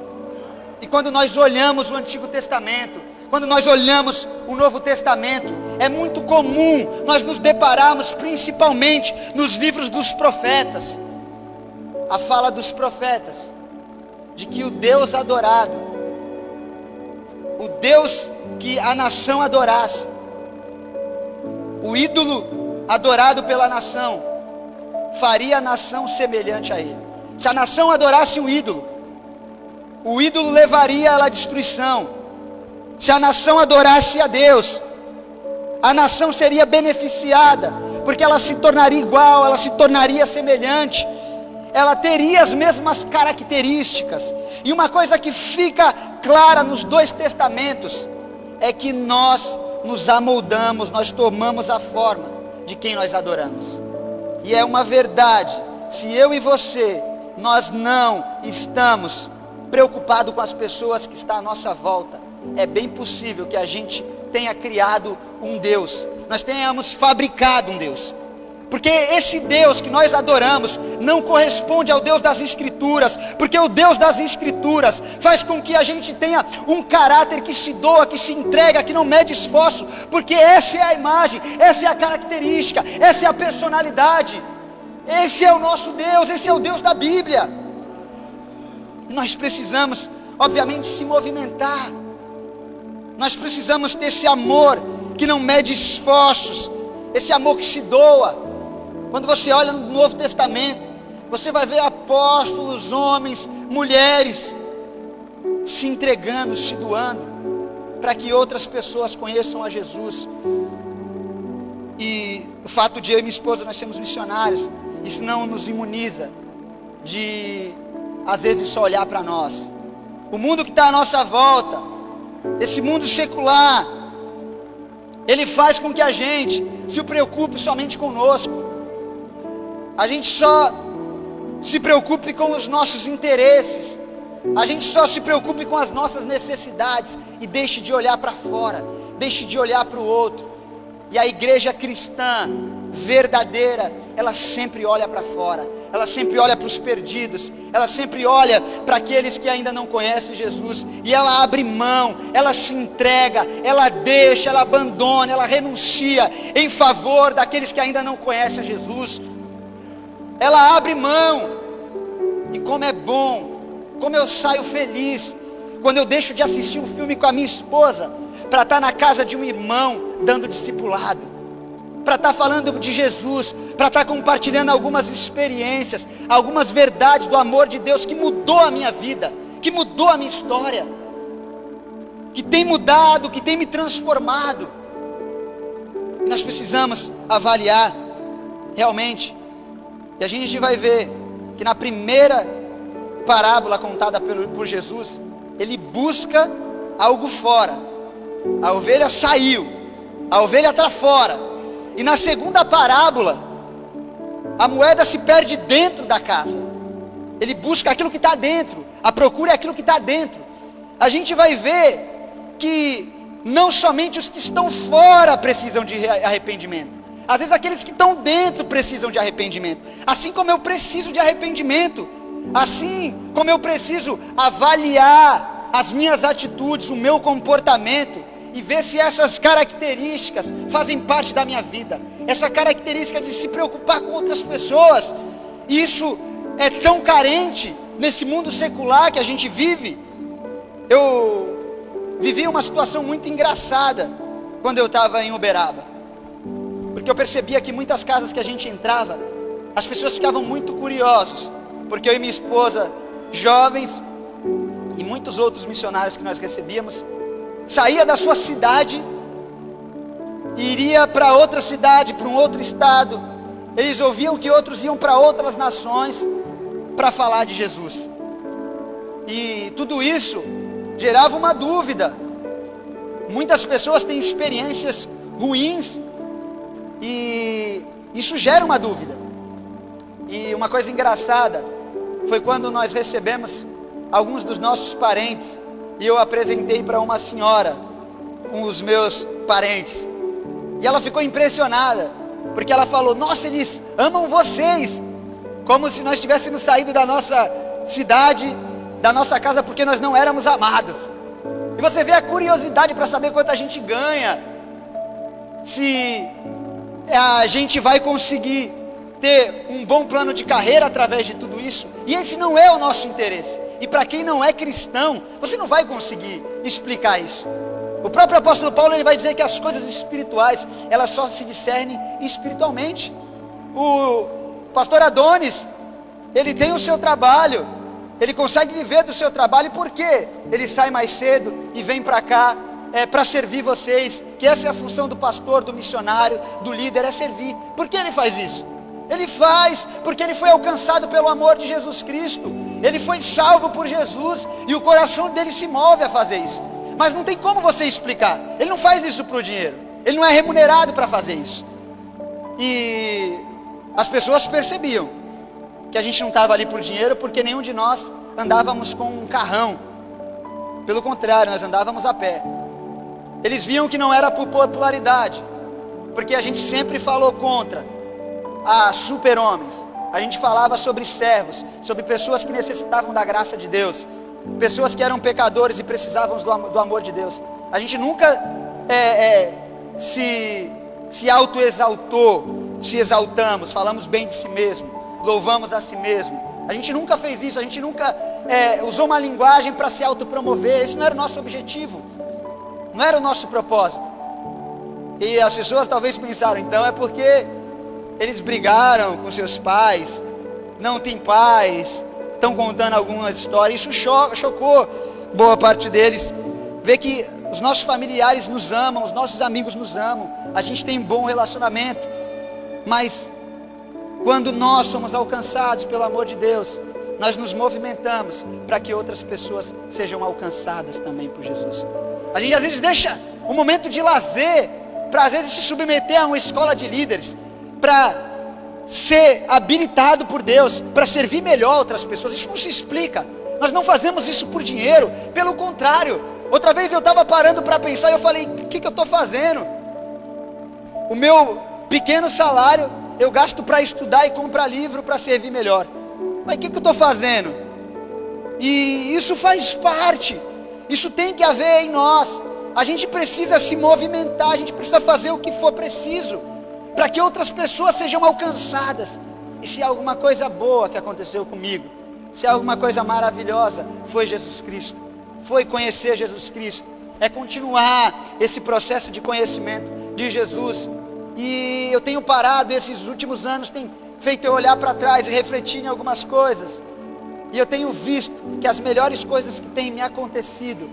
E quando nós olhamos o Antigo Testamento, quando nós olhamos o Novo Testamento, é muito comum nós nos depararmos principalmente nos livros dos profetas, a fala dos profetas, de que o Deus adorado, o Deus que a nação adorasse, o ídolo adorado pela nação, faria a nação semelhante a ele. Se a nação adorasse o ídolo levaria ela à destruição. Se a nação adorasse a Deus, a nação seria beneficiada, porque ela se tornaria igual, ela se tornaria semelhante, ela teria as mesmas características. E uma coisa que fica clara nos dois testamentos é que nós nos amoldamos, nós tomamos a forma de quem nós adoramos. E é uma verdade, se eu e você, nós não estamos preocupados com as pessoas que estão à nossa volta, é bem possível que a gente tenha criado um Deus, nós tenhamos fabricado um Deus. Porque esse Deus que nós adoramos não corresponde ao Deus das Escrituras, porque o Deus das Escrituras faz com que a gente tenha um caráter que se doa, que se entrega, que não mede esforço, porque essa é a imagem, essa é a característica, essa é a personalidade, esse é o nosso Deus, esse é o Deus da Bíblia. E nós precisamos, obviamente, se movimentar, nós precisamos ter esse amor que não mede esforços, esse amor que se doa. Quando você olha no Novo Testamento, você vai ver apóstolos, homens, mulheres se entregando, se doando, para que outras pessoas conheçam a Jesus. E o fato de eu e minha esposa nós sermos missionários, isso não nos imuniza de às vezes só olhar para nós. O mundo que está à nossa volta, esse mundo secular, ele faz com que a gente se preocupe somente conosco. A gente só se preocupe com os nossos interesses. A gente só se preocupe com as nossas necessidades e deixe de olhar para fora, deixe de olhar para o outro. E a igreja cristã verdadeira, ela sempre olha para fora, ela sempre olha para os perdidos, ela sempre olha para aqueles que ainda não conhecem Jesus, e ela abre mão, ela se entrega, ela deixa, ela abandona, ela renuncia em favor daqueles que ainda não conhecem a Jesus. Ela abre mão. E como é bom, como eu saio feliz quando eu deixo de assistir um filme com a minha esposa para estar na casa de um irmão dando discipulado, para estar falando de Jesus, para estar compartilhando algumas experiências, algumas verdades do amor de Deus que mudou a minha vida, que mudou a minha história, que tem mudado, que tem me transformado. E nós precisamos avaliar realmente. E a gente vai ver que na primeira parábola contada por Jesus, ele busca algo fora. A ovelha saiu, a ovelha está fora. E na segunda parábola, a moeda se perde dentro da casa. Ele busca aquilo que está dentro, a procura é aquilo que está dentro. A gente vai ver que não somente os que estão fora precisam de arrependimento. Às vezes aqueles que estão dentro precisam de arrependimento. Assim como eu preciso de arrependimento, assim como eu preciso avaliar as minhas atitudes, o meu comportamento, e ver se essas características fazem parte da minha vida. Essa característica de se preocupar com outras pessoas. Isso é tão carente nesse mundo secular que a gente vive. Eu vivi uma situação muito engraçada quando eu estava em Uberaba, porque eu percebia que muitas casas que a gente entrava, as pessoas ficavam muito curiosos porque eu e minha esposa, jovens, e muitos outros missionários que nós recebíamos, saía da sua cidade e iria para outra cidade, para um outro estado. Eles ouviam que outros iam para outras nações para falar de Jesus. E tudo isso gerava uma dúvida. Muitas pessoas têm experiências ruins e isso gera uma dúvida. E uma coisa engraçada foi quando nós recebemos alguns dos nossos parentes e eu apresentei para uma senhora os meus parentes. E ela ficou impressionada, porque ela falou: nossa, eles amam vocês, como se nós tivéssemos saído da nossa cidade, da nossa casa, porque nós não éramos amados. E você vê a curiosidade para saber quanto a gente ganha, se a gente vai conseguir ter um bom plano de carreira através de tudo isso. E esse não é o nosso interesse. E para quem não é cristão, você não vai conseguir explicar isso. O próprio apóstolo Paulo, ele vai dizer que as coisas espirituais, elas só se discernem espiritualmente. O pastor Adonis, ele tem o seu trabalho, ele consegue viver do seu trabalho. Por quê? Ele sai mais cedo e vem para cá para servir vocês, que essa é a função do pastor, do missionário, do líder, é servir. Por que ele faz isso? Ele faz porque ele foi alcançado pelo amor de Jesus Cristo. Ele foi salvo por Jesus e o coração dele se move a fazer isso. Mas não tem como você explicar. Ele não faz isso por dinheiro. Ele não é remunerado para fazer isso. E as pessoas percebiam que a gente não estava ali por dinheiro, porque nenhum de nós andávamos com um carrão. Pelo contrário, nós andávamos a pé. Eles viam que não era por popularidade, porque a gente sempre falou contra a super-homens. A gente falava sobre servos, sobre pessoas que necessitavam da graça de Deus, pessoas que eram pecadores e precisavam do amor de Deus. A gente nunca se auto-exaltou, se exaltamos, falamos bem de si mesmo, louvamos a si mesmo. A gente nunca fez isso, a gente nunca usou uma linguagem para se autopromover. Esse não era o nosso objetivo, não era o nosso propósito. E as pessoas talvez pensaram, então é porque eles brigaram com seus pais, não têm pais, estão contando algumas histórias. Isso chocou boa parte deles. Ver que os nossos familiares nos amam, os nossos amigos nos amam, a gente tem um bom relacionamento. Mas quando nós somos alcançados pelo amor de Deus, nós nos movimentamos para que outras pessoas sejam alcançadas também por Jesus. A gente às vezes deixa um momento de lazer para às vezes se submeter a uma escola de líderes, para ser habilitado por Deus, para servir melhor outras pessoas. Isso não se explica. Nós não fazemos isso por dinheiro, pelo contrário. Outra vez eu estava parando para pensar e eu falei, o que eu estou fazendo? O meu pequeno salário eu gasto para estudar e comprar livro para servir melhor. Mas o que eu estou fazendo? E isso faz parte, isso tem que haver em nós. A gente precisa se movimentar, a gente precisa fazer o que for preciso para que outras pessoas sejam alcançadas. E se há alguma coisa boa que aconteceu comigo, se há alguma coisa maravilhosa, foi Jesus Cristo, foi conhecer Jesus Cristo, é continuar esse processo de conhecimento de Jesus. E eu tenho parado, esses últimos anos tem feito eu olhar para trás e refletir em algumas coisas, e eu tenho visto que as melhores coisas que têm me acontecido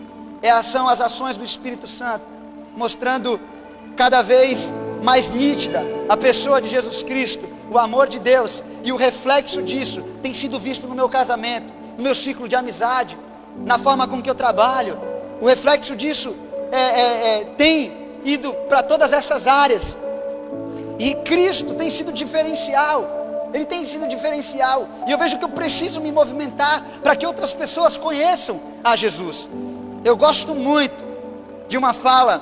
são as ações do Espírito Santo, mostrando cada vez mais nítida a pessoa de Jesus Cristo, o amor de Deus, e o reflexo disso tem sido visto no meu casamento, no meu ciclo de amizade, na forma com que eu trabalho. O reflexo disso tem ido para todas essas áreas, e Cristo tem sido diferencial, Ele tem sido diferencial, e eu vejo que eu preciso me movimentar para que outras pessoas conheçam a Jesus. Eu gosto muito de uma fala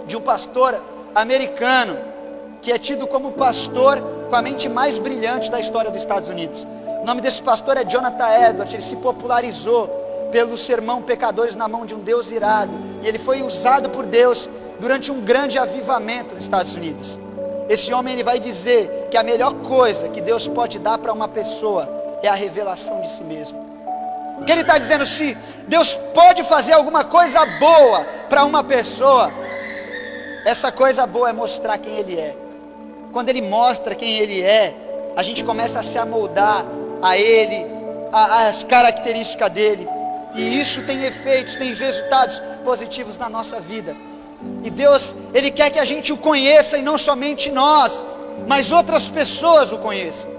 de um pastor americano, que é tido como pastor com a mente mais brilhante da história dos Estados Unidos. O nome desse pastor é Jonathan Edwards. Ele se popularizou pelo sermão Pecadores na Mão de um Deus Irado, e ele foi usado por Deus durante um grande avivamento nos Estados Unidos. Esse homem, ele vai dizer que a melhor coisa que Deus pode dar para uma pessoa é a revelação de si mesmo. O que ele está dizendo? Se Deus pode fazer alguma coisa boa para uma pessoa, essa coisa boa é mostrar quem Ele é. Quando Ele mostra quem Ele é, a gente começa a se amoldar a Ele, as características dEle. E isso tem efeitos, tem resultados positivos na nossa vida. E Deus, Ele quer que a gente o conheça, e não somente nós, mas outras pessoas o conheçam.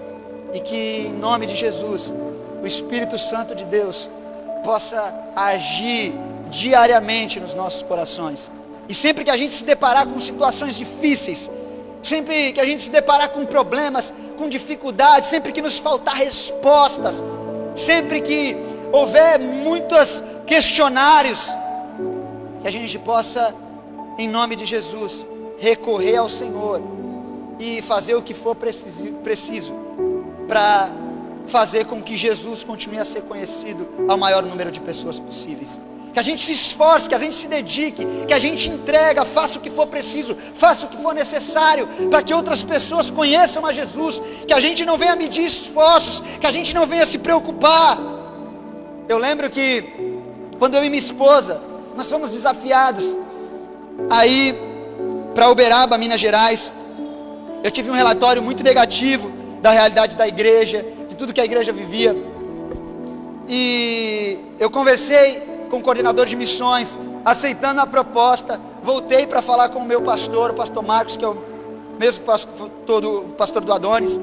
E que em nome de Jesus, o Espírito Santo de Deus possa agir diariamente nos nossos corações. E sempre que a gente se deparar com situações difíceis, sempre que a gente se deparar com problemas, com dificuldades, sempre que nos faltar respostas, sempre que houver muitos questionários, que a gente possa, em nome de Jesus, recorrer ao Senhor e fazer o que for preciso para fazer com que Jesus continue a ser conhecido ao maior número de pessoas possíveis. Que a gente se esforce, que a gente se dedique, que a gente entrega, faça o que for preciso, faça o que for necessário, para que outras pessoas conheçam a Jesus. Que a gente não venha medir esforços, que a gente não venha se preocupar. Eu lembro que quando eu e minha esposa, nós fomos desafiados aí para Uberaba, Minas Gerais. Eu tive um relatório muito negativo da realidade da igreja, de tudo que a igreja vivia. E eu conversei com o coordenador de missões, aceitando a proposta. Voltei para falar com o meu pastor, o pastor Marcos, que é o mesmo pastor do Adonis.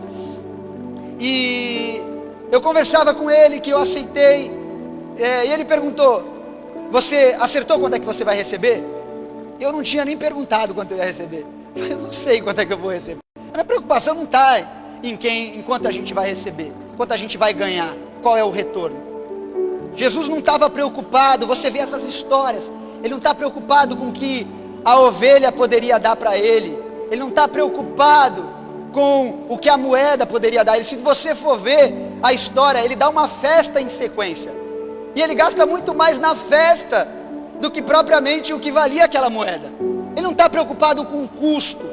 E eu conversava com ele que eu aceitei. E ele perguntou: você acertou quanto é que você vai receber? Eu não tinha nem perguntado quanto eu ia receber. Eu não sei quanto é que eu vou receber. A minha preocupação não está em quanto a gente vai receber, quanto a gente vai ganhar, qual é o retorno. Jesus não estava preocupado, você vê essas histórias, ele não está preocupado com o que a ovelha poderia dar para ele, ele não está preocupado com o que a moeda poderia dar. Se você for ver a história, ele dá uma festa em sequência, e ele gasta muito mais na festa do que propriamente o que valia aquela moeda. Ele não está preocupado com o custo,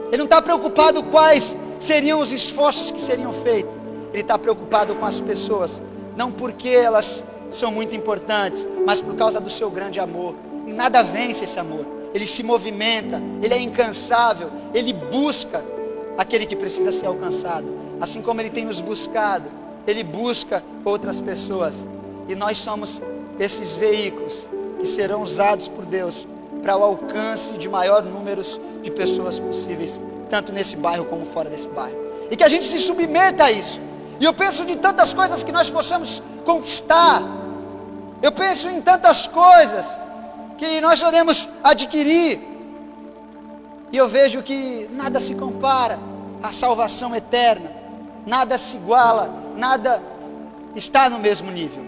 ele não está preocupado quais seriam os esforços que seriam feitos, ele está preocupado com as pessoas, não porque elas são muito importantes, mas por causa do seu grande amor. E nada vence esse amor, ele se movimenta, ele é incansável, ele busca aquele que precisa ser alcançado, assim como ele tem nos buscado, ele busca outras pessoas, e nós somos esses veículos que serão usados por Deus para o alcance de maior número de pessoas possíveis, tanto nesse bairro como fora desse bairro, e que a gente se submeta a isso. E eu penso de tantas coisas que nós possamos conquistar, eu penso em tantas coisas que nós podemos adquirir, e eu vejo que nada se compara à salvação eterna, nada se iguala, nada está no mesmo nível.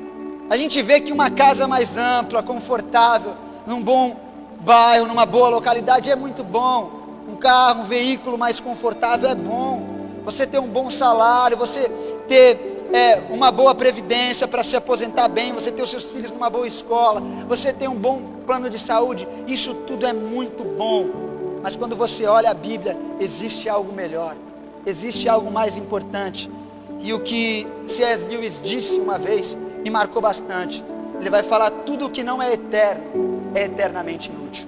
A gente vê que uma casa mais ampla, confortável, num bom bairro, numa boa localidade é muito bom, um carro, um veículo mais confortável é bom, você ter um bom salário, você ter uma boa previdência para se aposentar bem, você ter os seus filhos numa boa escola, você ter um bom plano de saúde, isso tudo é muito bom. Mas quando você olha a Bíblia, existe algo melhor, existe algo mais importante. E o que C.S. Lewis disse uma vez me marcou bastante. Ele vai falar: tudo o que não é eterno é eternamente inútil.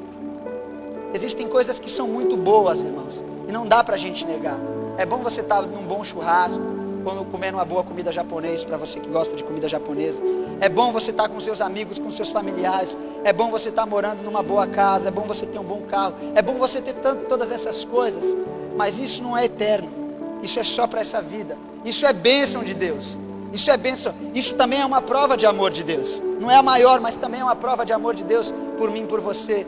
Existem coisas que são muito boas, irmãos, e não dá para a gente negar. É bom você estar num bom churrasco, quando comendo uma boa comida japonesa, para você que gosta de comida japonesa. É bom você estar com seus amigos, com seus familiares. É bom você estar morando numa boa casa. É bom você ter um bom carro. É bom você ter todas essas coisas. Mas isso não é eterno. Isso é só para essa vida. Isso é bênção de Deus. Isso é bênção. Isso também é uma prova de amor de Deus. Não é a maior, mas também é uma prova de amor de Deus por mim e por você.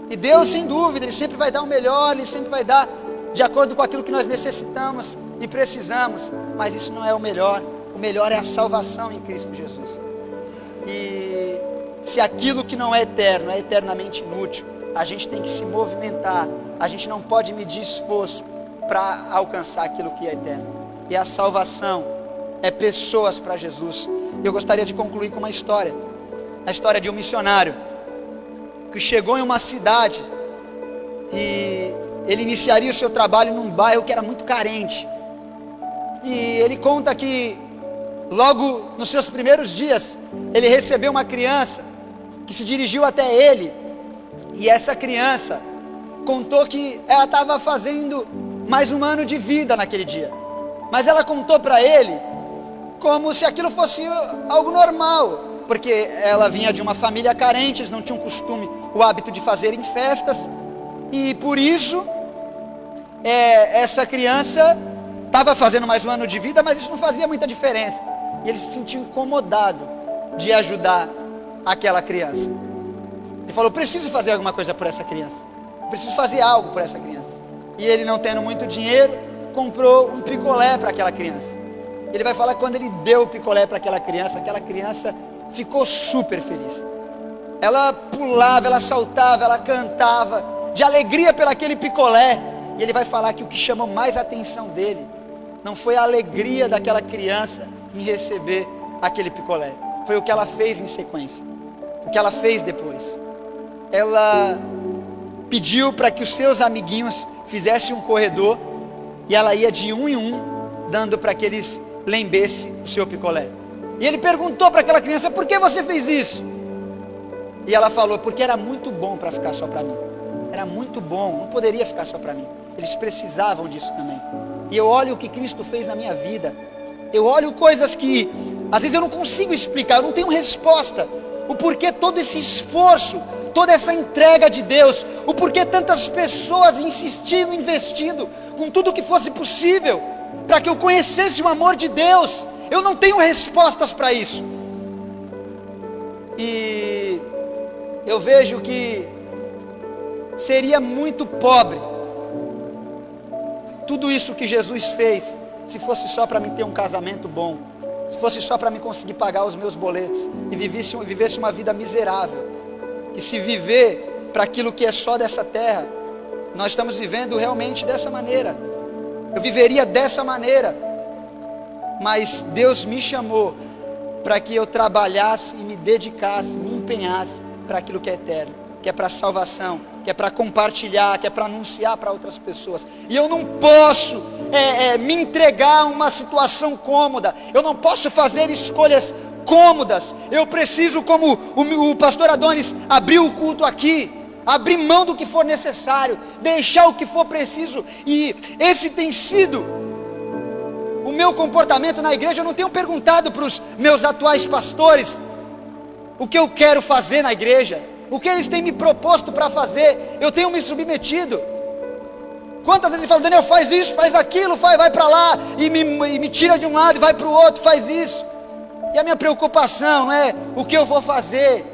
E Deus, sem dúvida, Ele sempre vai dar o melhor. Ele sempre vai dar de acordo com aquilo que nós necessitamos e precisamos, mas isso não é o melhor é a salvação em Cristo Jesus. E se aquilo que não é eterno é eternamente inútil, a gente tem que se movimentar, a gente não pode medir esforço para alcançar aquilo que é eterno, e a salvação é pessoas para Jesus. Eu gostaria de concluir com uma história, a história de um missionário que chegou em uma cidade e ele iniciaria o seu trabalho num bairro que era muito carente. E ele conta que logo nos seus primeiros dias, ele recebeu uma criança que se dirigiu até ele. E essa criança contou que ela estava fazendo mais um ano de vida naquele dia. Mas ela contou para ele como se aquilo fosse algo normal, porque ela vinha de uma família carente, eles não tinham o hábito de fazerem festas, e por isso, essa criança estava fazendo mais um ano de vida, mas isso não fazia muita diferença, e ele se sentiu incomodado de ajudar aquela criança. Ele falou: preciso fazer alguma coisa por essa criança, preciso fazer algo por essa criança. E ele, não tendo muito dinheiro, comprou um picolé para aquela criança. Ele vai falar que quando ele deu o picolé para aquela criança ficou super feliz. Ela pulava, ela saltava, ela cantava de alegria pelo aquele picolé. E ele vai falar que o que chamou mais a atenção dele não foi a alegria daquela criança em receber aquele picolé, foi o que ela fez em sequência, o que ela fez depois. Ela pediu para que os seus amiguinhos fizessem um corredor, e ela ia de um em um, dando para que eles lambessem o seu picolé. E ele perguntou para aquela criança: por que você fez isso? E ela falou: porque era muito bom para ficar só para mim. Era muito bom, não poderia ficar só para mim. Eles precisavam disso também. E eu olho o que Cristo fez na minha vida. Eu olho coisas que às vezes eu não consigo explicar, eu não tenho resposta. O porquê todo esse esforço, toda essa entrega de Deus, o porquê tantas pessoas insistindo, investindo com tudo que fosse possível para que eu conhecesse o amor de Deus. Eu não tenho respostas para isso. E eu vejo que seria muito pobre tudo isso que Jesus fez se fosse só para mim ter um casamento bom, se fosse só para mim conseguir pagar os meus boletos e vivesse uma vida miserável. E se viver para aquilo que é só dessa terra, nós estamos vivendo realmente dessa maneira. Eu viveria dessa maneira, mas Deus me chamou para que eu trabalhasse e me dedicasse, me empenhasse para aquilo que é eterno, que é para a salvação, que é para compartilhar, que é para anunciar para outras pessoas. E eu não posso me entregar a uma situação cômoda, eu não posso fazer escolhas cômodas. Eu preciso, como o pastor Adonis abriu o culto aqui, abrir mão do que for necessário, deixar o que for preciso. E esse tem sido o meu comportamento na igreja. Eu não tenho perguntado para os meus atuais pastores o que eu quero fazer na igreja, o que eles têm me proposto para fazer. Eu tenho me submetido. Quantas vezes ele fala: Daniel, faz isso, faz aquilo, vai para lá, e me tira de um lado e vai para o outro, faz isso. E a minha preocupação não é o que eu vou fazer,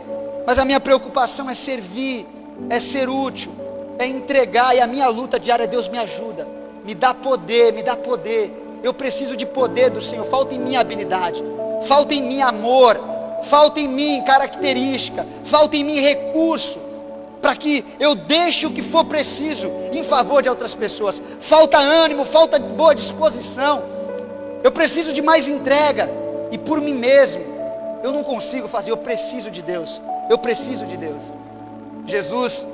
mas a minha preocupação é servir, é ser útil, é entregar. E a minha luta diária: Deus, me ajuda, me dá poder, me dá poder. Eu preciso de poder do Senhor. Falta em mim habilidade, falta em mim amor, falta em mim característica, falta em mim recurso, para que eu deixe o que for preciso em favor de outras pessoas. Falta ânimo, falta boa disposição. Eu preciso de mais entrega, e por mim mesmo eu não consigo fazer. Eu preciso de Deus, eu preciso de Deus. Jesus,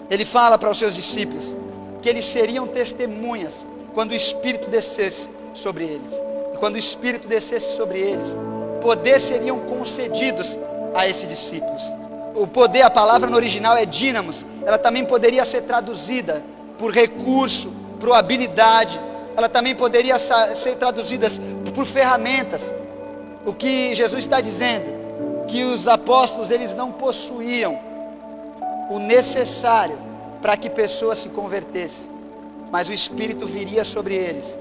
ele fala para os seus discípulos que eles seriam testemunhas quando o Espírito descesse sobre eles. E quando o Espírito descesse sobre eles, poder seriam concedidos a esses discípulos. O poder, a palavra no original é dínamos. Ela também poderia ser traduzida por recurso, por habilidade. Ela também poderia ser traduzida por ferramentas. O que Jesus está dizendo, que os apóstolos, eles não possuíam o necessário para que pessoas se convertessem, mas o Espírito viria sobre eles,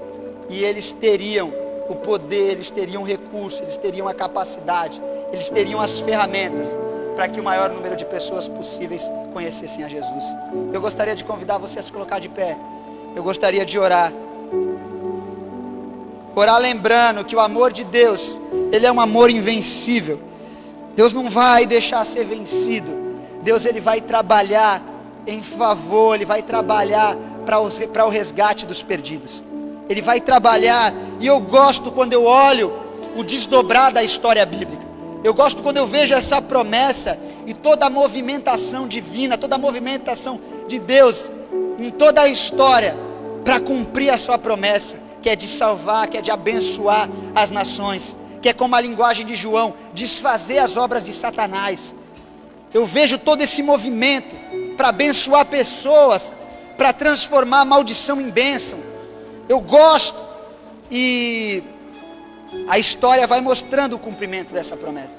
e eles teriam o poder, eles teriam o recurso, eles teriam a capacidade, eles teriam as ferramentas para que o maior número de pessoas possíveis conhecessem a Jesus. Eu gostaria de convidar você a se colocar de pé. Eu gostaria de orar lembrando que o amor de Deus, ele é um amor invencível. Deus não vai deixar ser vencido. Deus, ele vai trabalhar em favor, ele vai trabalhar para o resgate dos perdidos. Ele vai trabalhar, e eu gosto quando eu olho o desdobrar da história bíblica. Eu gosto quando eu vejo essa promessa e toda a movimentação divina, toda a movimentação de Deus em toda a história para cumprir a sua promessa, que é de salvar, que é de abençoar as nações, que é, como a linguagem de João, desfazer as obras de Satanás. Eu vejo todo esse movimento para abençoar pessoas, para transformar a maldição em bênção. Eu gosto, e a história vai mostrando o cumprimento dessa promessa.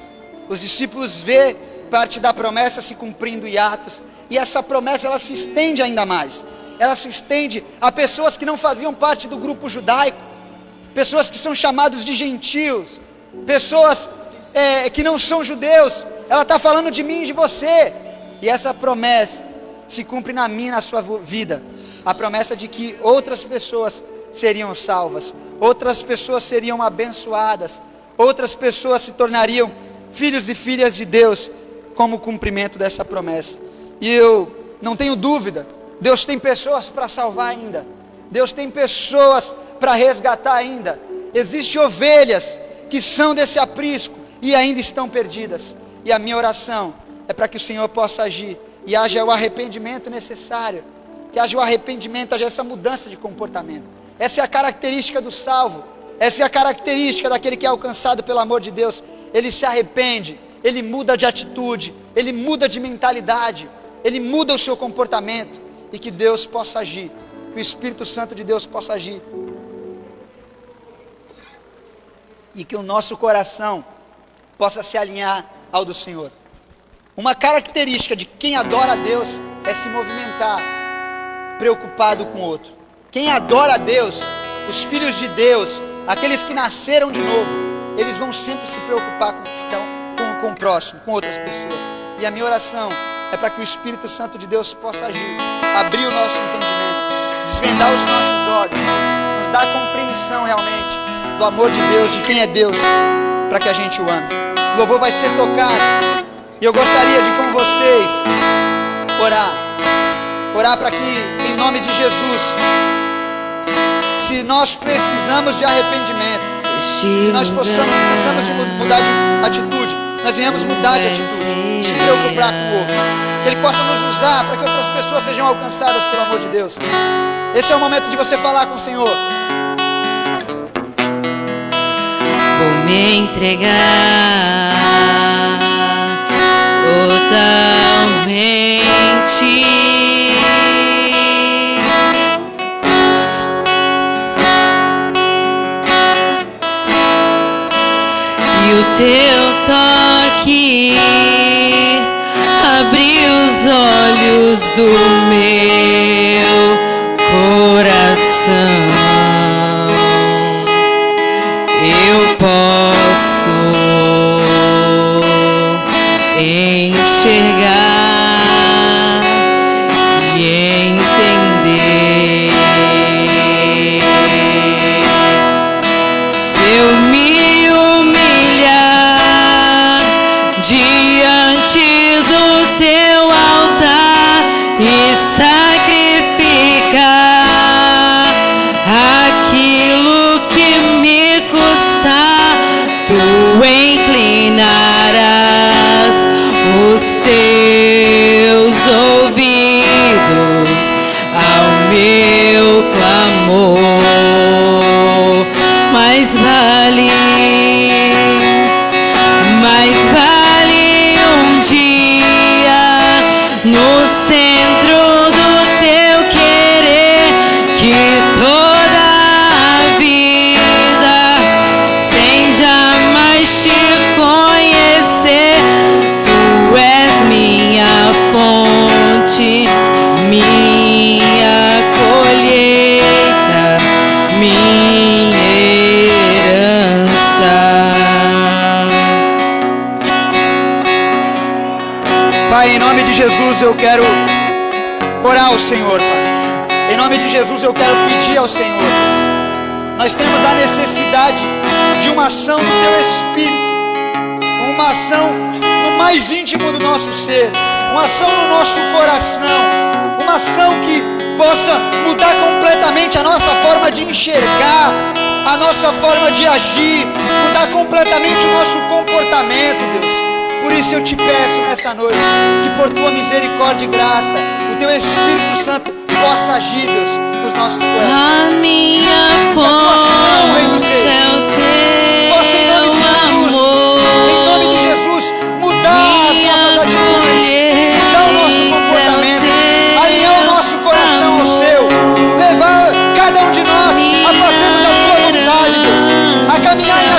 Os discípulos vê parte da promessa se cumprindo em Atos, e essa promessa ela se estende ainda mais. Ela se estende a pessoas que não faziam parte do grupo judaico, pessoas que são chamados de gentios, pessoas que não são judeus. Ela está falando de mim e de você, e essa promessa se cumpre na minha e na sua vida. A promessa de que outras pessoas seriam salvas, outras pessoas seriam abençoadas, outras pessoas se tornariam filhos e filhas de Deus, como cumprimento dessa promessa. E eu não tenho dúvida, Deus tem pessoas para salvar ainda, Deus tem pessoas para resgatar ainda. Existem ovelhas que são desse aprisco e ainda estão perdidas, e a minha oração é para que o Senhor possa agir, e haja o arrependimento necessário, que haja o arrependimento, haja essa mudança de comportamento. Essa é a característica do salvo, essa é a característica daquele que é alcançado pelo amor de Deus. Ele se arrepende, ele muda de atitude, ele muda de mentalidade, ele muda o seu comportamento, e que Deus possa agir, que o Espírito Santo de Deus possa agir, e que o nosso coração possa se alinhar ao do Senhor. Uma característica de quem adora a Deus é se movimentar preocupado com o outro. Quem adora a Deus, os filhos de Deus, aqueles que nasceram de novo, eles vão sempre se preocupar com o próximo, com outras pessoas. E a minha oração é para que o Espírito Santo de Deus possa agir, abrir o nosso entendimento, desvendar os nossos olhos, nos dar compreensão realmente do amor de Deus, de quem é Deus, para que a gente o ame. O louvor vai ser tocado, e eu gostaria de com vocês orar para que, em nome de Jesus, se nós precisamos de arrependimento, se nós precisamos de mudar de atitude, nós viemos mudar de atitude, se preocupar com o outro, que Ele possa nos usar para que outras pessoas sejam alcançadas pelo amor de Deus. Esse é o momento de você falar com o Senhor. Vou me entregar totalmente. E o teu toque abriu os olhos do meu coração. Eu posso enxergar e entender. Se eu me humilhar diante do teu altar e sacrificar aquilo que me custar, tu inclinarás os teus ouvidos ao meu clamor. Mais vale um dia no centro do teu querer que toda a vida sem jamais te conhecer. Tu és minha fonte, minha colheita, minha herança. Pai, em nome de Jesus eu quero orar ao Senhor, Pai. Em nome de Jesus eu quero pedir ao Senhor. Nós temos a necessidade de uma ação do Teu Espírito, uma ação no mais íntimo do nosso ser, uma ação no nosso coração, uma ação que possa mudar completamente a nossa forma de enxergar, a nossa forma de agir, mudar completamente o nosso comportamento, Deus. Por isso eu te peço nessa noite, que por Tua misericórdia e graça, o Teu Espírito Santo possa agir, Deus, nos nossos corações. A minha fonte é o Teu possa, em nome de Jesus, em nome de Jesus, mudar as nossas atitudes, mudar o nosso comportamento, alinhar o nosso coração ao Seu, levar cada um de nós a fazermos a Tua vontade, Deus, a caminhar em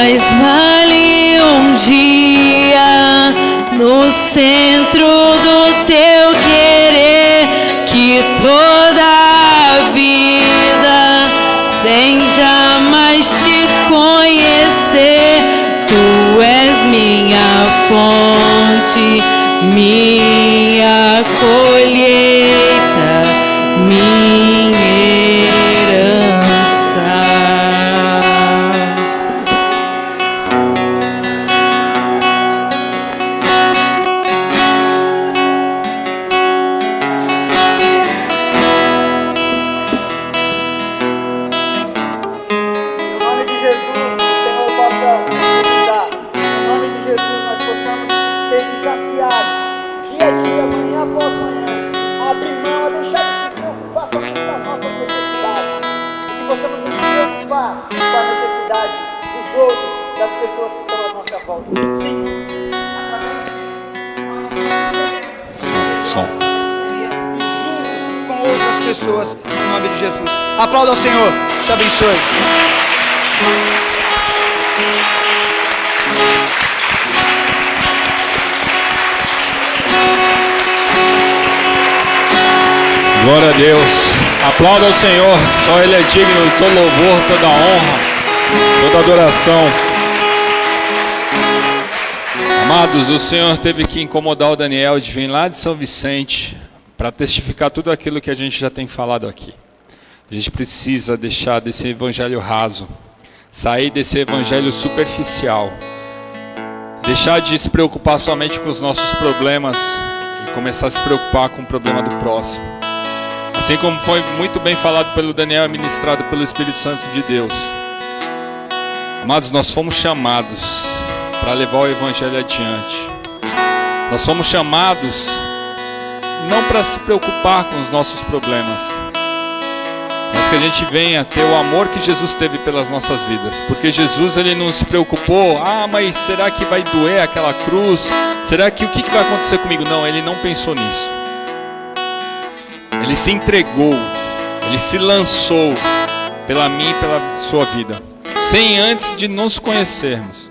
mais vale um dia no centro do teu querer que toda a vida sem jamais te conhecer. Tu és minha fonte, minha colheita, minha herança. Em nome de Jesus, que o Senhor possa nos ajudar. Em nome de Jesus, nós possamos ser desafiados, dia a dia, manhã após manhã, a abrir mão, a deixar de se preocupar somente com as nossas necessidades. E que possamos nos preocupar com a necessidade dos outros, das pessoas que estão à nossa volta. Sim. Som. Juntos com outras pessoas, em nome de Jesus. Aplauda ao Senhor. Te abençoe. Glória a Deus. Aplauda ao Senhor. Só Ele é digno de todo louvor, toda honra, toda adoração. Amados, o Senhor teve que incomodar o Daniel de vir lá de São Vicente para testificar tudo aquilo que a gente já tem falado aqui. A gente precisa deixar desse evangelho raso, sair desse evangelho superficial, deixar de se preocupar somente com os nossos problemas e começar a se preocupar com o problema do próximo. Assim como foi muito bem falado pelo Daniel e ministrado pelo Espírito Santo de Deus. Amados, nós fomos chamados para levar o evangelho adiante. Nós fomos chamados não para se preocupar com os nossos problemas, mas que a gente venha ter o amor que Jesus teve pelas nossas vidas. Porque Jesus, ele não se preocupou, mas será que vai doer aquela cruz? Será que o que vai acontecer comigo? Não, ele não pensou nisso. Ele se entregou, ele se lançou pela minha e pela sua vida, sem antes de nos conhecermos.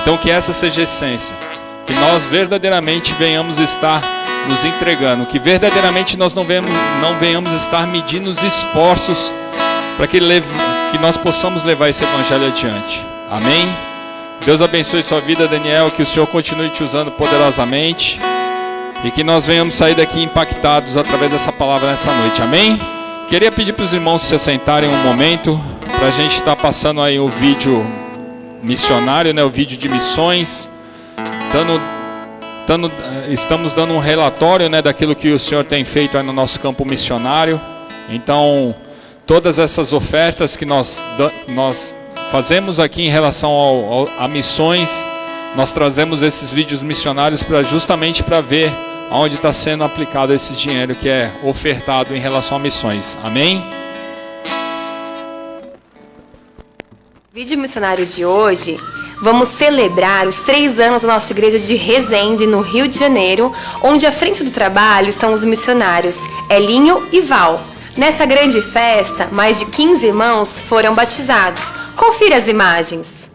Então que essa seja a essência, que nós verdadeiramente venhamos estar nos entregando, que verdadeiramente nós não venhamos estar medindo os esforços para que nós possamos levar esse evangelho adiante. Amém? Deus abençoe sua vida, Daniel, que o Senhor continue te usando poderosamente e que nós venhamos sair daqui impactados através dessa palavra nessa noite. Amém? Queria pedir para os irmãos se assentarem um momento para a gente estar passando aí o vídeo missionário, né, o vídeo de missões. Estamos dando um relatório, né, daquilo que o Senhor tem feito aí no nosso campo missionário. Então, todas essas ofertas que nós fazemos aqui em relação a missões, nós trazemos esses vídeos missionários justamente para ver onde está sendo aplicado esse dinheiro que é ofertado em relação a missões. Amém? Vídeo missionário de hoje, vamos celebrar os 3 anos da nossa igreja de Resende, no Rio de Janeiro, onde à frente do trabalho estão os missionários Elinho e Val. Nessa grande festa, mais de 15 irmãos foram batizados. Confira as imagens.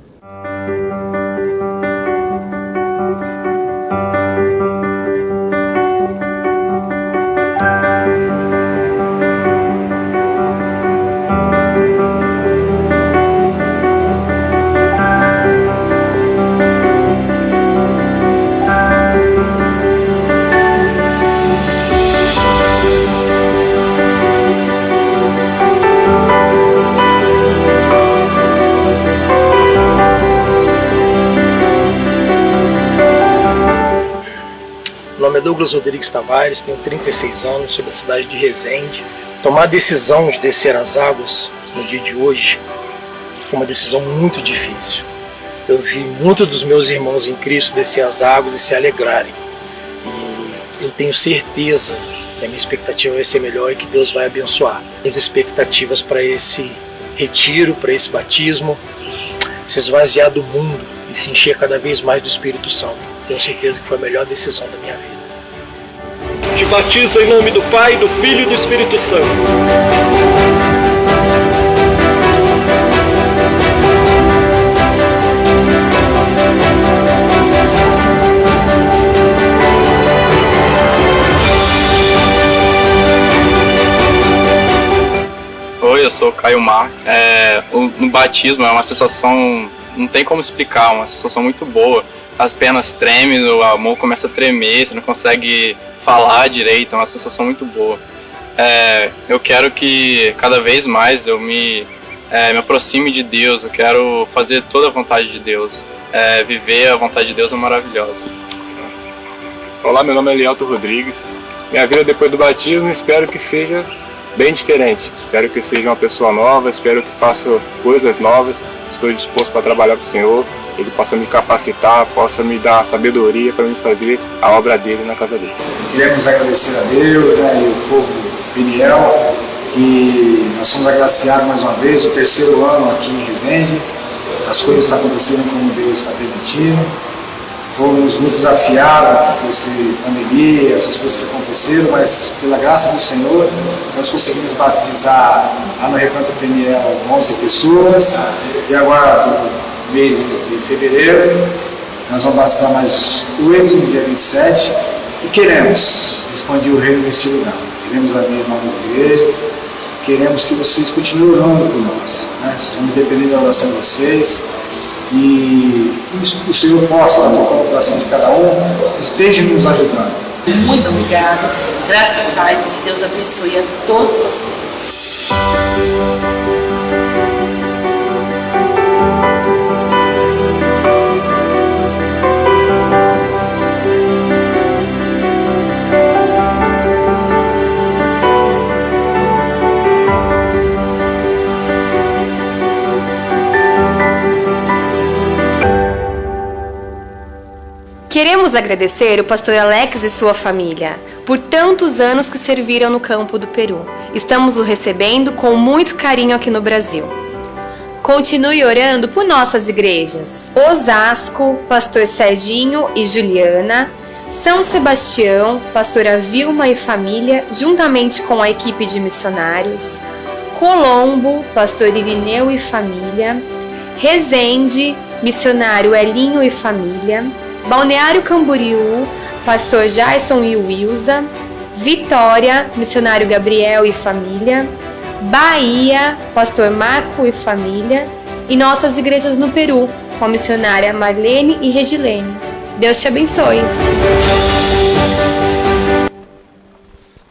Meu nome é Douglas Rodrigues Tavares, tenho 36 anos, sou da cidade de Resende. Tomar a decisão de descer as águas no dia de hoje foi uma decisão muito difícil. Eu vi muitos dos meus irmãos em Cristo descer as águas e se alegrarem. E eu tenho certeza que a minha expectativa vai ser melhor e que Deus vai abençoar. As expectativas para esse retiro, para esse batismo, se esvaziar do mundo e se encher cada vez mais do Espírito Santo. Tenho certeza que foi a melhor decisão da minha vida. Te batizo em nome do Pai, do Filho e do Espírito Santo. eu sou o Caio Marques. No batismo é uma sensação, não tem como explicar, uma sensação muito boa. As pernas tremem, a mão começa a tremer, você não consegue falar direito, é uma sensação muito boa. Eu quero que cada vez mais eu me aproxime de Deus, eu quero fazer toda a vontade de Deus. Viver a vontade de Deus é maravilhosa. Olá, meu nome é Elielto Rodrigues. Minha vida depois do batismo, espero que seja bem diferente. Espero que seja uma pessoa nova, espero que faça coisas novas. Estou disposto para trabalhar para o Senhor, Ele possa me capacitar, possa me dar sabedoria para me fazer a obra dele na casa dele. Queremos agradecer a Deus, e o povo Peniel, que nós somos agraciados mais uma vez, o 3º ano aqui em Resende. As coisas estão acontecendo como Deus está permitindo. Fomos muito desafiados com essa pandemia, essas coisas que aconteceram, mas pela graça do Senhor, nós conseguimos batizar lá no Recanto Peniel 11 pessoas, e agora, no mês de fevereiro, nós vamos batizar mais 8, no dia 27, e queremos expandir o reino nesse lugar. Queremos abrir novas igrejas, queremos que vocês continuem orando por nós. Estamos dependendo da oração de vocês. E que o Senhor possa tocar o coração de cada um, esteja nos ajudando. Muito obrigada, graça e paz, e que Deus abençoe a todos vocês. Queremos agradecer o pastor Alex e sua família por tantos anos que serviram no campo do Peru. Estamos o recebendo com muito carinho aqui no Brasil. Continue orando por nossas igrejas. Osasco, pastor Serginho e Juliana. São Sebastião, pastora Vilma e família, juntamente com a equipe de missionários. Colombo, pastor Irineu e família. Resende, missionário Elinho e família. Balneário Camboriú, pastor Jason e Wilza. Vitória, missionário Gabriel e família. Bahia, pastor Marco e família. E nossas igrejas no Peru, com a missionária Marlene e Regilene. Deus te abençoe.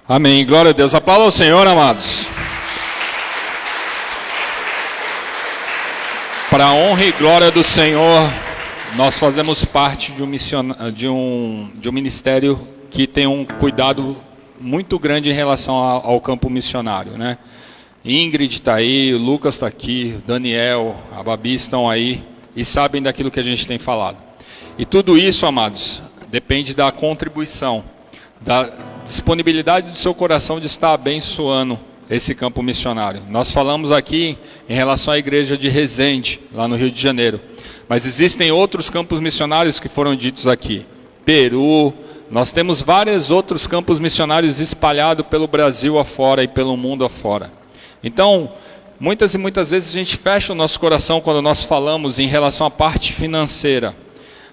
Amém. Glória a Deus. Aplauda ao Senhor, amados. Para a honra e glória do Senhor, nós fazemos parte de um ministério que tem um cuidado muito grande em relação ao campo missionário, né? Ingrid está aí, o Lucas está aqui, o Daniel, a Babi estão aí e sabem daquilo que a gente tem falado. E tudo isso, amados, depende da contribuição, da disponibilidade do seu coração de estar abençoando esse campo missionário. Nós falamos aqui em relação à igreja de Resende, lá no Rio de Janeiro. Mas existem outros campos missionários que foram ditos aqui. Peru, nós temos vários outros campos missionários espalhados pelo Brasil afora e pelo mundo afora. Então, muitas e muitas vezes a gente fecha o nosso coração quando nós falamos em relação à parte financeira.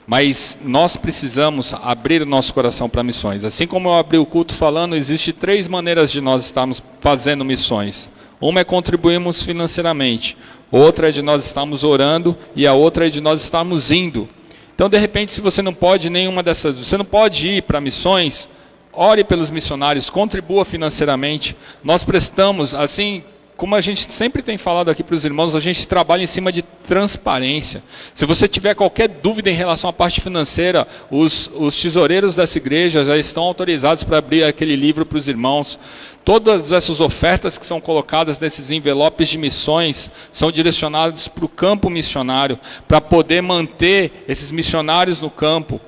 Mas nós precisamos abrir o nosso coração para missões. Assim como eu abri o culto falando, existem 3 maneiras de nós estarmos fazendo missões. Uma é contribuirmos financeiramente, outra é de nós estarmos orando e a outra é de nós estarmos indo. Então, de repente, se você não pode nenhuma dessas, você não pode ir para missões, ore pelos missionários, contribua financeiramente. Nós prestamos, assim como a gente sempre tem falado aqui para os irmãos, a gente trabalha em cima de transparência. Se você tiver qualquer dúvida em relação à parte financeira, os tesoureiros dessa igreja já estão autorizados para abrir aquele livro para os irmãos. Todas essas ofertas que são colocadas nesses envelopes de missões são direcionadas para o campo missionário, para poder manter esses missionários no campo.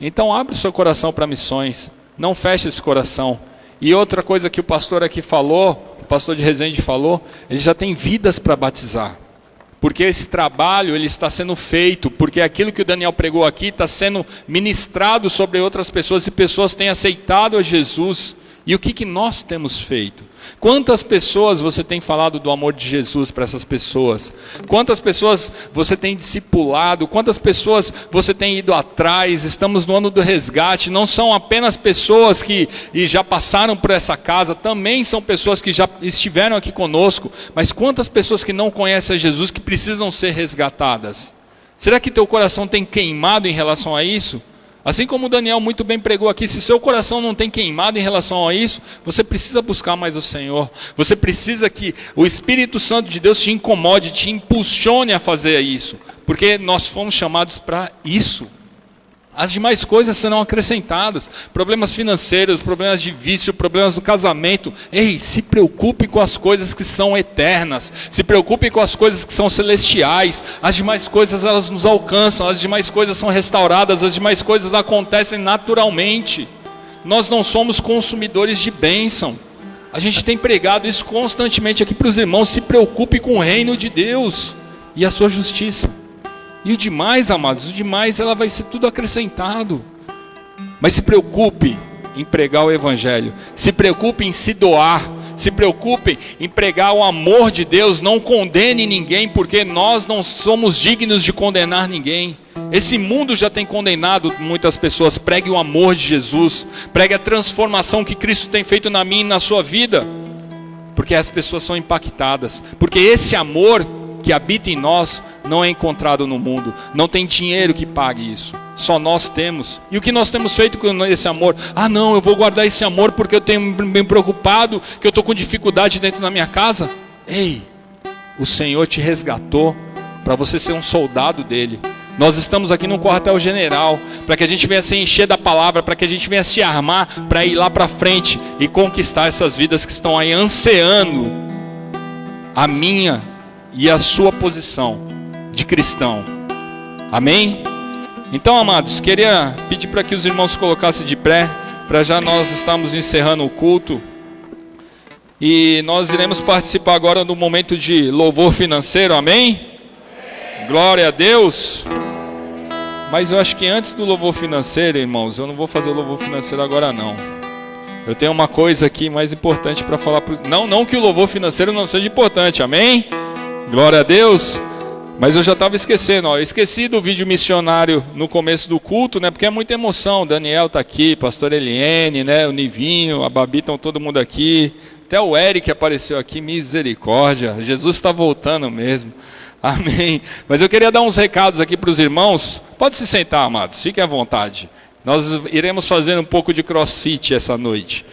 Então abre o seu coração para missões, não feche esse coração. E outra coisa que o pastor aqui falou, o pastor de Resende falou, ele já tem vidas para batizar. Porque esse trabalho ele está sendo feito, porque aquilo que o Daniel pregou aqui está sendo ministrado sobre outras pessoas e pessoas têm aceitado a Jesus. E o que nós temos feito? Quantas pessoas você tem falado do amor de Jesus para essas pessoas? Quantas pessoas você tem discipulado? Quantas pessoas você tem ido atrás? Estamos no ano do resgate. Não são apenas pessoas que já passaram por essa casa, também são pessoas que já estiveram aqui conosco. Mas quantas pessoas que não conhecem a Jesus que precisam ser resgatadas? Será que teu coração tem queimado em relação a isso? Assim como o Daniel muito bem pregou aqui, se seu coração não tem queimado em relação a isso, você precisa buscar mais o Senhor. Você precisa que o Espírito Santo de Deus te incomode, te impulsione a fazer isso. Porque nós fomos chamados para isso. As demais coisas serão acrescentadas. Problemas financeiros, problemas de vício, problemas do casamento. Ei, se preocupe com as coisas que são eternas. Se preocupe com as coisas que são celestiais. As demais coisas, elas nos alcançam. As demais coisas são restauradas. As demais coisas acontecem naturalmente. Nós não somos consumidores de bênção. A gente tem pregado isso constantemente aqui para os irmãos. Se preocupe com o reino de Deus e a sua justiça. E o demais, amados, o demais ela vai ser tudo acrescentado. Mas se preocupe em pregar o Evangelho. Se preocupe em se doar. Se preocupe em pregar o amor de Deus. Não condene ninguém, porque nós não somos dignos de condenar ninguém. Esse mundo já tem condenado muitas pessoas. Pregue o amor de Jesus. Pregue a transformação que Cristo tem feito na minha e na sua vida. Porque as pessoas são impactadas. Porque esse amor que habita em nós não é encontrado no mundo. Não tem dinheiro que pague isso. Só nós temos. E o que nós temos feito com esse amor? Ah não, eu vou guardar esse amor porque eu tenho me preocupado, que eu estou com dificuldade dentro da minha casa. Ei, o Senhor te resgatou para você ser um soldado dele. Nós estamos aqui no quartel-general para que a gente venha se encher da palavra, para que a gente venha se armar para ir lá para frente e conquistar essas vidas que estão aí ansiando a minha e a sua posição de cristão. Amém? Então, amados, queria pedir para que os irmãos se colocassem de pé, para já nós estamos encerrando o culto. E nós iremos participar agora do momento de louvor financeiro, amém? Glória a Deus. Mas eu acho que antes do louvor financeiro, irmãos, eu não vou fazer o louvor financeiro agora não. Eu tenho uma coisa aqui mais importante para falar. Não que o louvor financeiro não seja importante, amém? Glória a Deus. Mas eu já estava esquecendo, ó. Eu esqueci do vídeo missionário no começo do culto, né? Porque é muita emoção. O Daniel está aqui, pastor Eliene, né? O Nivinho, a Babi, estão todo mundo aqui. Até o Eric apareceu aqui, misericórdia. Jesus está voltando mesmo. Amém. Mas eu queria dar uns recados aqui para os irmãos. Pode se sentar, amados, fiquem à vontade. Nós iremos fazer um pouco de crossfit essa noite.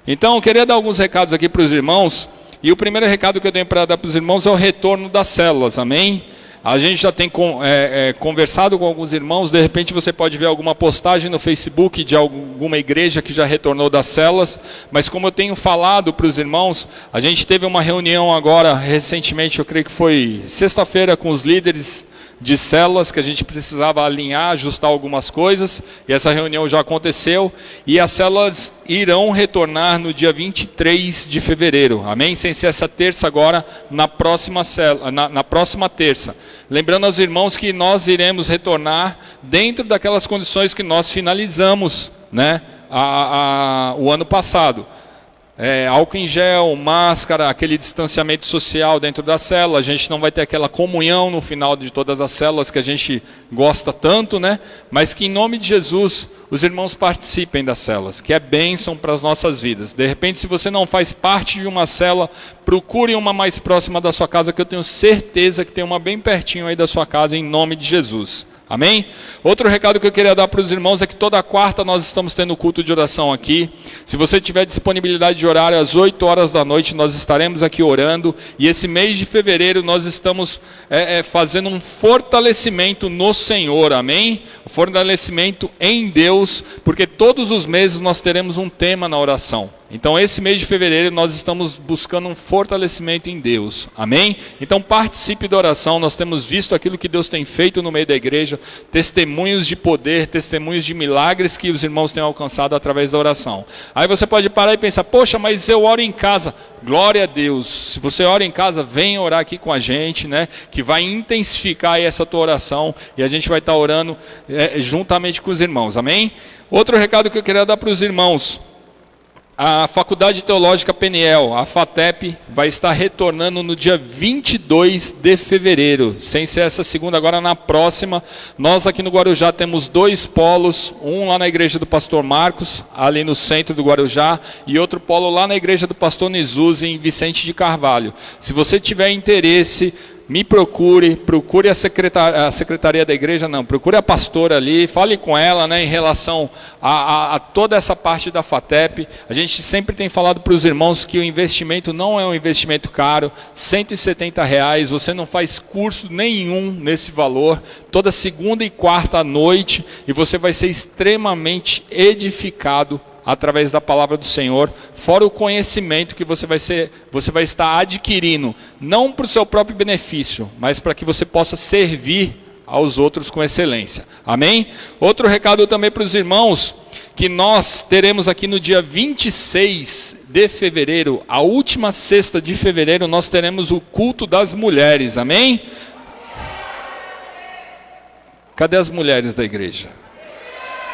Então, eu queria dar alguns recados aqui para os irmãos. E o primeiro recado que eu tenho para dar para os irmãos é o retorno das células, amém? A gente já tem conversado com alguns irmãos, de repente você pode ver alguma postagem no Facebook de alguma igreja que já retornou das células, mas como eu tenho falado para os irmãos, a gente teve uma reunião agora, recentemente, eu creio que foi sexta-feira, com os líderes de células, que a gente precisava alinhar, ajustar algumas coisas, e essa reunião já aconteceu, e as células irão retornar no dia 23 de fevereiro, amém? Sem ser essa terça agora, na próxima terça. Lembrando aos irmãos que nós iremos retornar dentro daquelas condições que nós finalizamos, né, o ano passado. Álcool em gel, máscara, aquele distanciamento social dentro da célula. A gente não vai ter aquela comunhão no final de todas as células que a gente gosta tanto, né? Mas que em nome de Jesus os irmãos participem das células, que é bênção para as nossas vidas. De repente, se você não faz parte de uma célula, procure uma mais próxima da sua casa, que eu tenho certeza que tem uma bem pertinho aí da sua casa, em nome de Jesus. Amém? Outro recado que eu queria dar para os irmãos é que toda quarta nós estamos tendo culto de oração aqui. Se você tiver disponibilidade de horário, às 8 horas da noite nós estaremos aqui orando. E esse mês de fevereiro nós estamos fazendo um fortalecimento no Senhor, amém? Um fortalecimento em Deus, porque todos os meses nós teremos um tema na oração. Então esse mês de fevereiro nós estamos buscando um fortalecimento em Deus, amém? Então participe da oração, nós temos visto aquilo que Deus tem feito no meio da igreja, testemunhos de poder, testemunhos de milagres que os irmãos têm alcançado através da oração. Aí você pode parar e pensar, poxa, mas eu oro em casa. Glória a Deus, se você ora em casa, vem orar aqui com a gente, né? Que vai intensificar aí essa tua oração e a gente vai estar orando juntamente com os irmãos, amém? Outro recado que eu queria dar para os irmãos A Faculdade Teológica Peniel, a FATEP, vai estar retornando no dia 22 de fevereiro. Sem ser essa segunda, agora na próxima. Nós aqui no Guarujá temos 2 polos, um lá na igreja do pastor Marcos, ali no centro do Guarujá, e outro polo lá na igreja do pastor Nizuzi, em Vicente de Carvalho. Se você tiver interesse, me procure a secretaria da igreja, procure a pastora ali, fale com ela, né, em relação a toda essa parte da FATEP. A gente sempre tem falado para os irmãos que o investimento não é um investimento caro, R$170, você não faz curso nenhum nesse valor, toda segunda e quarta à noite, e você vai ser extremamente edificado através da palavra do Senhor, fora o conhecimento que você vai estar adquirindo, não para o seu próprio benefício, mas para que você possa servir aos outros com excelência. Amém? Outro recado também para os irmãos, que nós teremos aqui no dia 26 de fevereiro, a última sexta de fevereiro, nós teremos o culto das mulheres. Amém? Cadê as mulheres da igreja?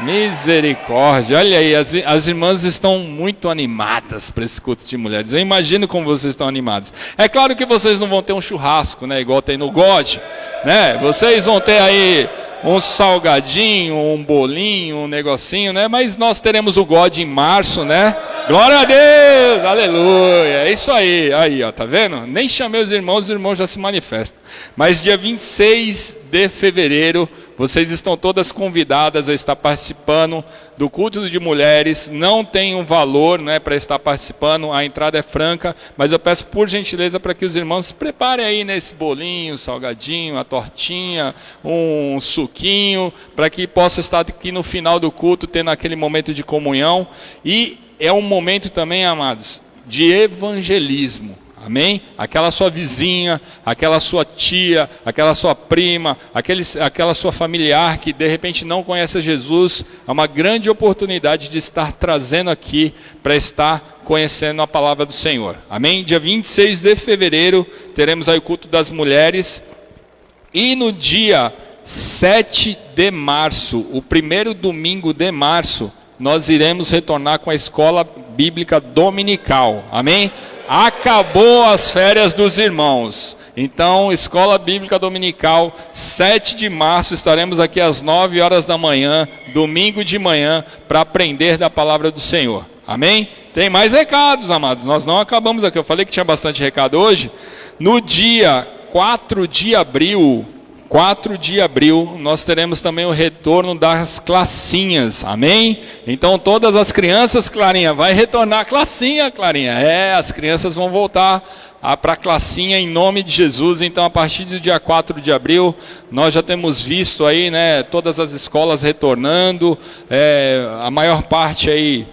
Misericórdia, olha aí, as irmãs estão muito animadas para esse culto de mulheres. Eu imagino como vocês estão animadas. É claro que vocês não vão ter um churrasco, né, igual tem no God, né? Vocês vão ter aí um salgadinho, um bolinho, um negocinho, né? Mas nós teremos o God em março, né? Glória a Deus, aleluia, é isso aí, ó, tá vendo? Nem chamei os irmãos já se manifestam. Mas dia 26 de fevereiro, vocês estão todas convidadas a estar participando do culto de mulheres. Não tem um valor, né, para estar participando, a entrada é franca, mas eu peço por gentileza para que os irmãos se preparem aí nesse bolinho, salgadinho, a tortinha, um suquinho, para que possa estar aqui no final do culto, tendo aquele momento de comunhão. E é um momento também, amados, de evangelismo. Amém? Aquela sua vizinha, aquela sua tia, aquela sua prima, aquela sua familiar que de repente não conhece Jesus, é uma grande oportunidade de estar trazendo aqui para estar conhecendo a palavra do Senhor. Amém? Dia 26 de fevereiro teremos aí o culto das mulheres, e no dia 7 de março, o primeiro domingo de março, nós iremos retornar com a escola bíblica dominical. Amém? Acabou as férias dos irmãos. Então, escola bíblica dominical, 7 de março, estaremos aqui às 9 horas da manhã, domingo de manhã, para aprender da palavra do Senhor. Amém? Tem mais recados, amados. Nós não acabamos aqui. Eu falei que tinha bastante recado hoje. No dia 4 de abril, nós teremos também o retorno das classinhas, amém? Então todas as crianças, Clarinha, vai retornar a classinha, Clarinha. As crianças vão voltar para a classinha em nome de Jesus. Então a partir do dia 4 de abril, nós já temos visto aí, né, todas as escolas retornando, a maior parte aí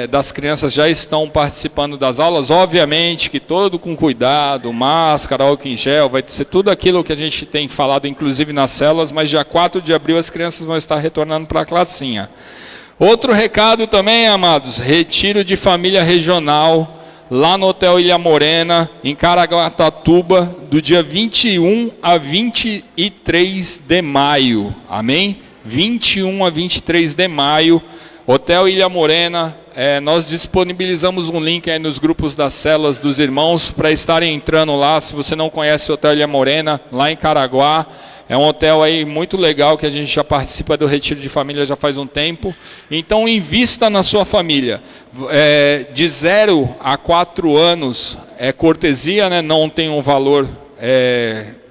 das crianças já estão participando das aulas, obviamente que todo com cuidado, máscara, álcool em gel, vai ser tudo aquilo que a gente tem falado, inclusive nas células, mas dia 4 de abril as crianças vão estar retornando para a classinha. Outro recado também, amados, retiro de família regional, lá no Hotel Ilha Morena, em Caraguatatuba, do dia 21 a 23 de maio, amém? 21 a 23 de maio, Hotel Ilha Morena, nós disponibilizamos um link aí nos grupos das células dos irmãos para estarem entrando lá. Se você não conhece o Hotel Ilha Morena, lá em Caraguá, é um hotel aí muito legal que a gente já participa do retiro de família já faz um tempo. Então invista na sua família. De 0 a 4 anos é cortesia, né? Não tem um valor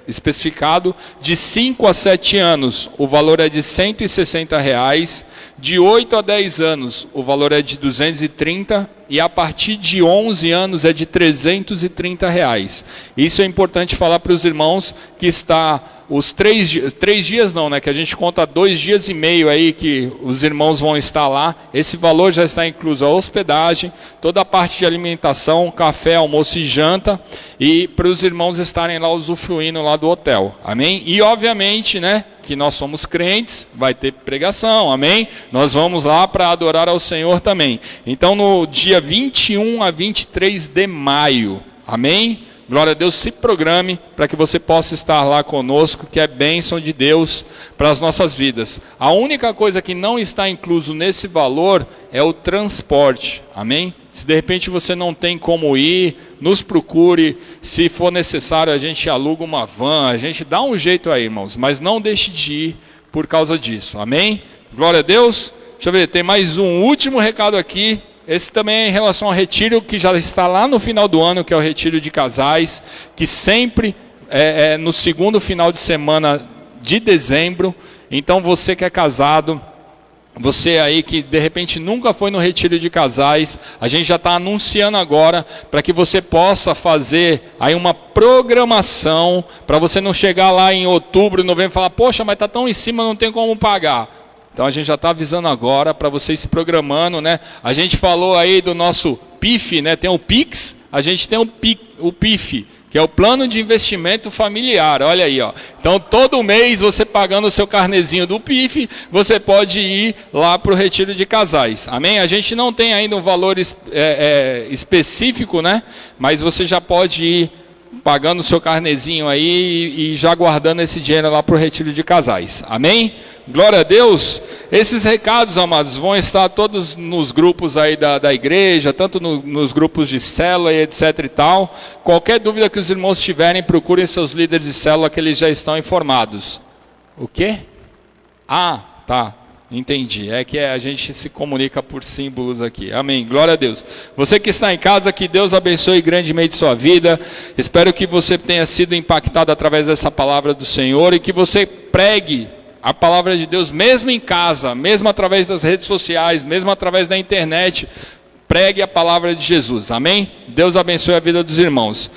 especificado. De 5 a 7 anos o valor é de R$160. De 8 a 10 anos, o valor é de R$230, e a partir de 11 anos é de R$330. Isso é importante falar para os irmãos que está os 3 dias não, né? Que a gente conta 2 dias e meio aí que os irmãos vão estar lá. Esse valor já está incluso a hospedagem, toda a parte de alimentação, café, almoço e janta, e para os irmãos estarem lá usufruindo lá do hotel. Amém? E obviamente, né, que nós somos crentes, vai ter pregação, amém? Nós vamos lá para adorar ao Senhor também. Então no dia 21 a 23 de maio, amém? Glória a Deus, se programe para que você possa estar lá conosco, que é bênção de Deus para as nossas vidas. A única coisa que não está incluso nesse valor é o transporte, amém? Se de repente você não tem como ir, nos procure, se for necessário a gente aluga uma van, a gente dá um jeito aí, irmãos, mas não deixe de ir por causa disso, amém? Glória a Deus. Deixa eu ver, tem mais um último recado aqui. Esse também é em relação ao retiro que já está lá no final do ano, que é o retiro de casais, que sempre é no segundo final de semana de dezembro. Então você que é casado, você aí que de repente nunca foi no retiro de casais, a gente já está anunciando agora para que você possa fazer aí uma programação, para você não chegar lá em outubro, novembro e falar, poxa, mas está tão em cima, não tem como pagar. Então a gente já está avisando agora para vocês se programando, né? A gente falou aí do nosso PIF, né? Tem o PIX, a gente tem o PIF, que é o Plano de Investimento Familiar, olha aí, ó. Então todo mês você pagando o seu carnezinho do PIF, você pode ir lá para o retiro de casais, amém? A gente não tem ainda um valor específico, né? Mas você já pode ir pagando o seu carnezinho aí e já guardando esse dinheiro lá para o retiro de casais, amém? Glória a Deus. Esses recados, amados, vão estar todos nos grupos aí da igreja, tanto nos grupos de célula e etc e tal. Qualquer dúvida que os irmãos tiverem, procurem seus líderes de célula que eles já estão informados. O quê? Ah, tá. Entendi, é que a gente se comunica por símbolos aqui, amém, glória a Deus. Você que está em casa, que Deus abençoe grandemente sua vida, espero que você tenha sido impactado através dessa palavra do Senhor e que você pregue a palavra de Deus mesmo em casa, mesmo através das redes sociais, mesmo através da internet, pregue a palavra de Jesus, amém? Deus abençoe a vida dos irmãos.